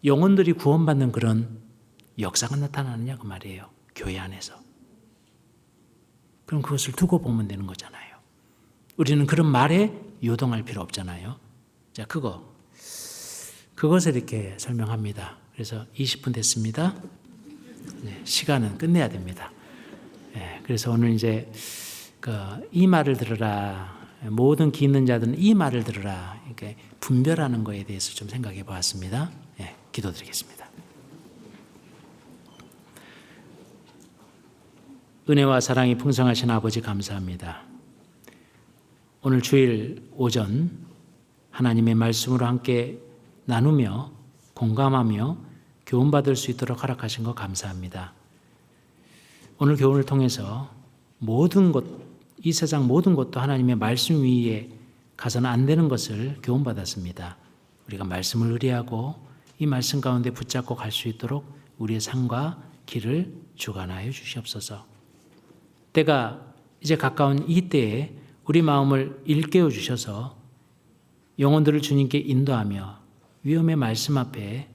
영혼들이 구원받는 그런 역사가 나타나느냐 그 말이에요. 교회 안에서. 그럼 그것을 두고 보면 되는 거잖아요. 우리는 그런 말에 요동할 필요 없잖아요. 자, 그것을 이렇게 설명합니다. 그래서 20분 됐습니다. 네, 시간은 끝내야 됩니다. 네, 그래서 오늘 이제 이 말을 들으라, 모든 기 있는 자들은 이 말을 들으라, 이렇게 분별하는 거에 대해서 좀 생각해 보았습니다. 네, 기도드리겠습니다. 은혜와 사랑이 풍성하신 아버지 감사합니다. 오늘 주일 오전 하나님의 말씀으로 함께 나누며 공감하며 교훈받을 수 있도록 허락하신 것 감사합니다. 오늘 교훈을 통해서 모든 것, 이 세상 모든 것도 하나님의 말씀 위에 가서는 안 되는 것을 교훈받았습니다. 우리가 말씀을 의뢰하고 이 말씀 가운데 붙잡고 갈 수 있도록 우리의 삶과 길을 주관하여 주시옵소서. 때가 이제 가까운 이 때에 우리 마음을 일깨워 주셔서 영혼들을 주님께 인도하며 위험의 말씀 앞에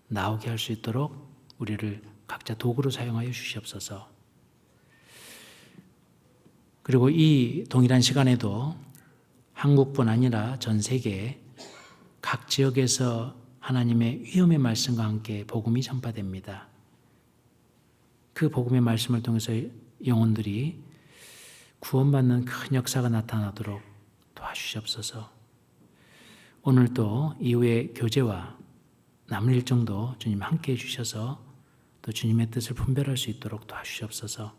나오게 할 수 있도록 우리를 각자 도구로 사용하여 주시옵소서. 그리고 이 동일한 시간에도 한국뿐 아니라 전 세계 각 지역에서 하나님의 위험의 말씀과 함께 복음이 전파됩니다. 그 복음의 말씀을 통해서 영혼들이 구원받는 큰 역사가 나타나도록 도와주시옵소서. 오늘도 이후의 교제와 남은 일정도 주님 함께 해주셔서 또 주님의 뜻을 분별할 수 있도록 도와주시옵소서.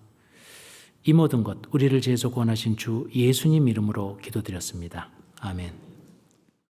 이 모든 것 우리를 죄에서 구원하신 주 예수님 이름으로 기도드렸습니다. 아멘.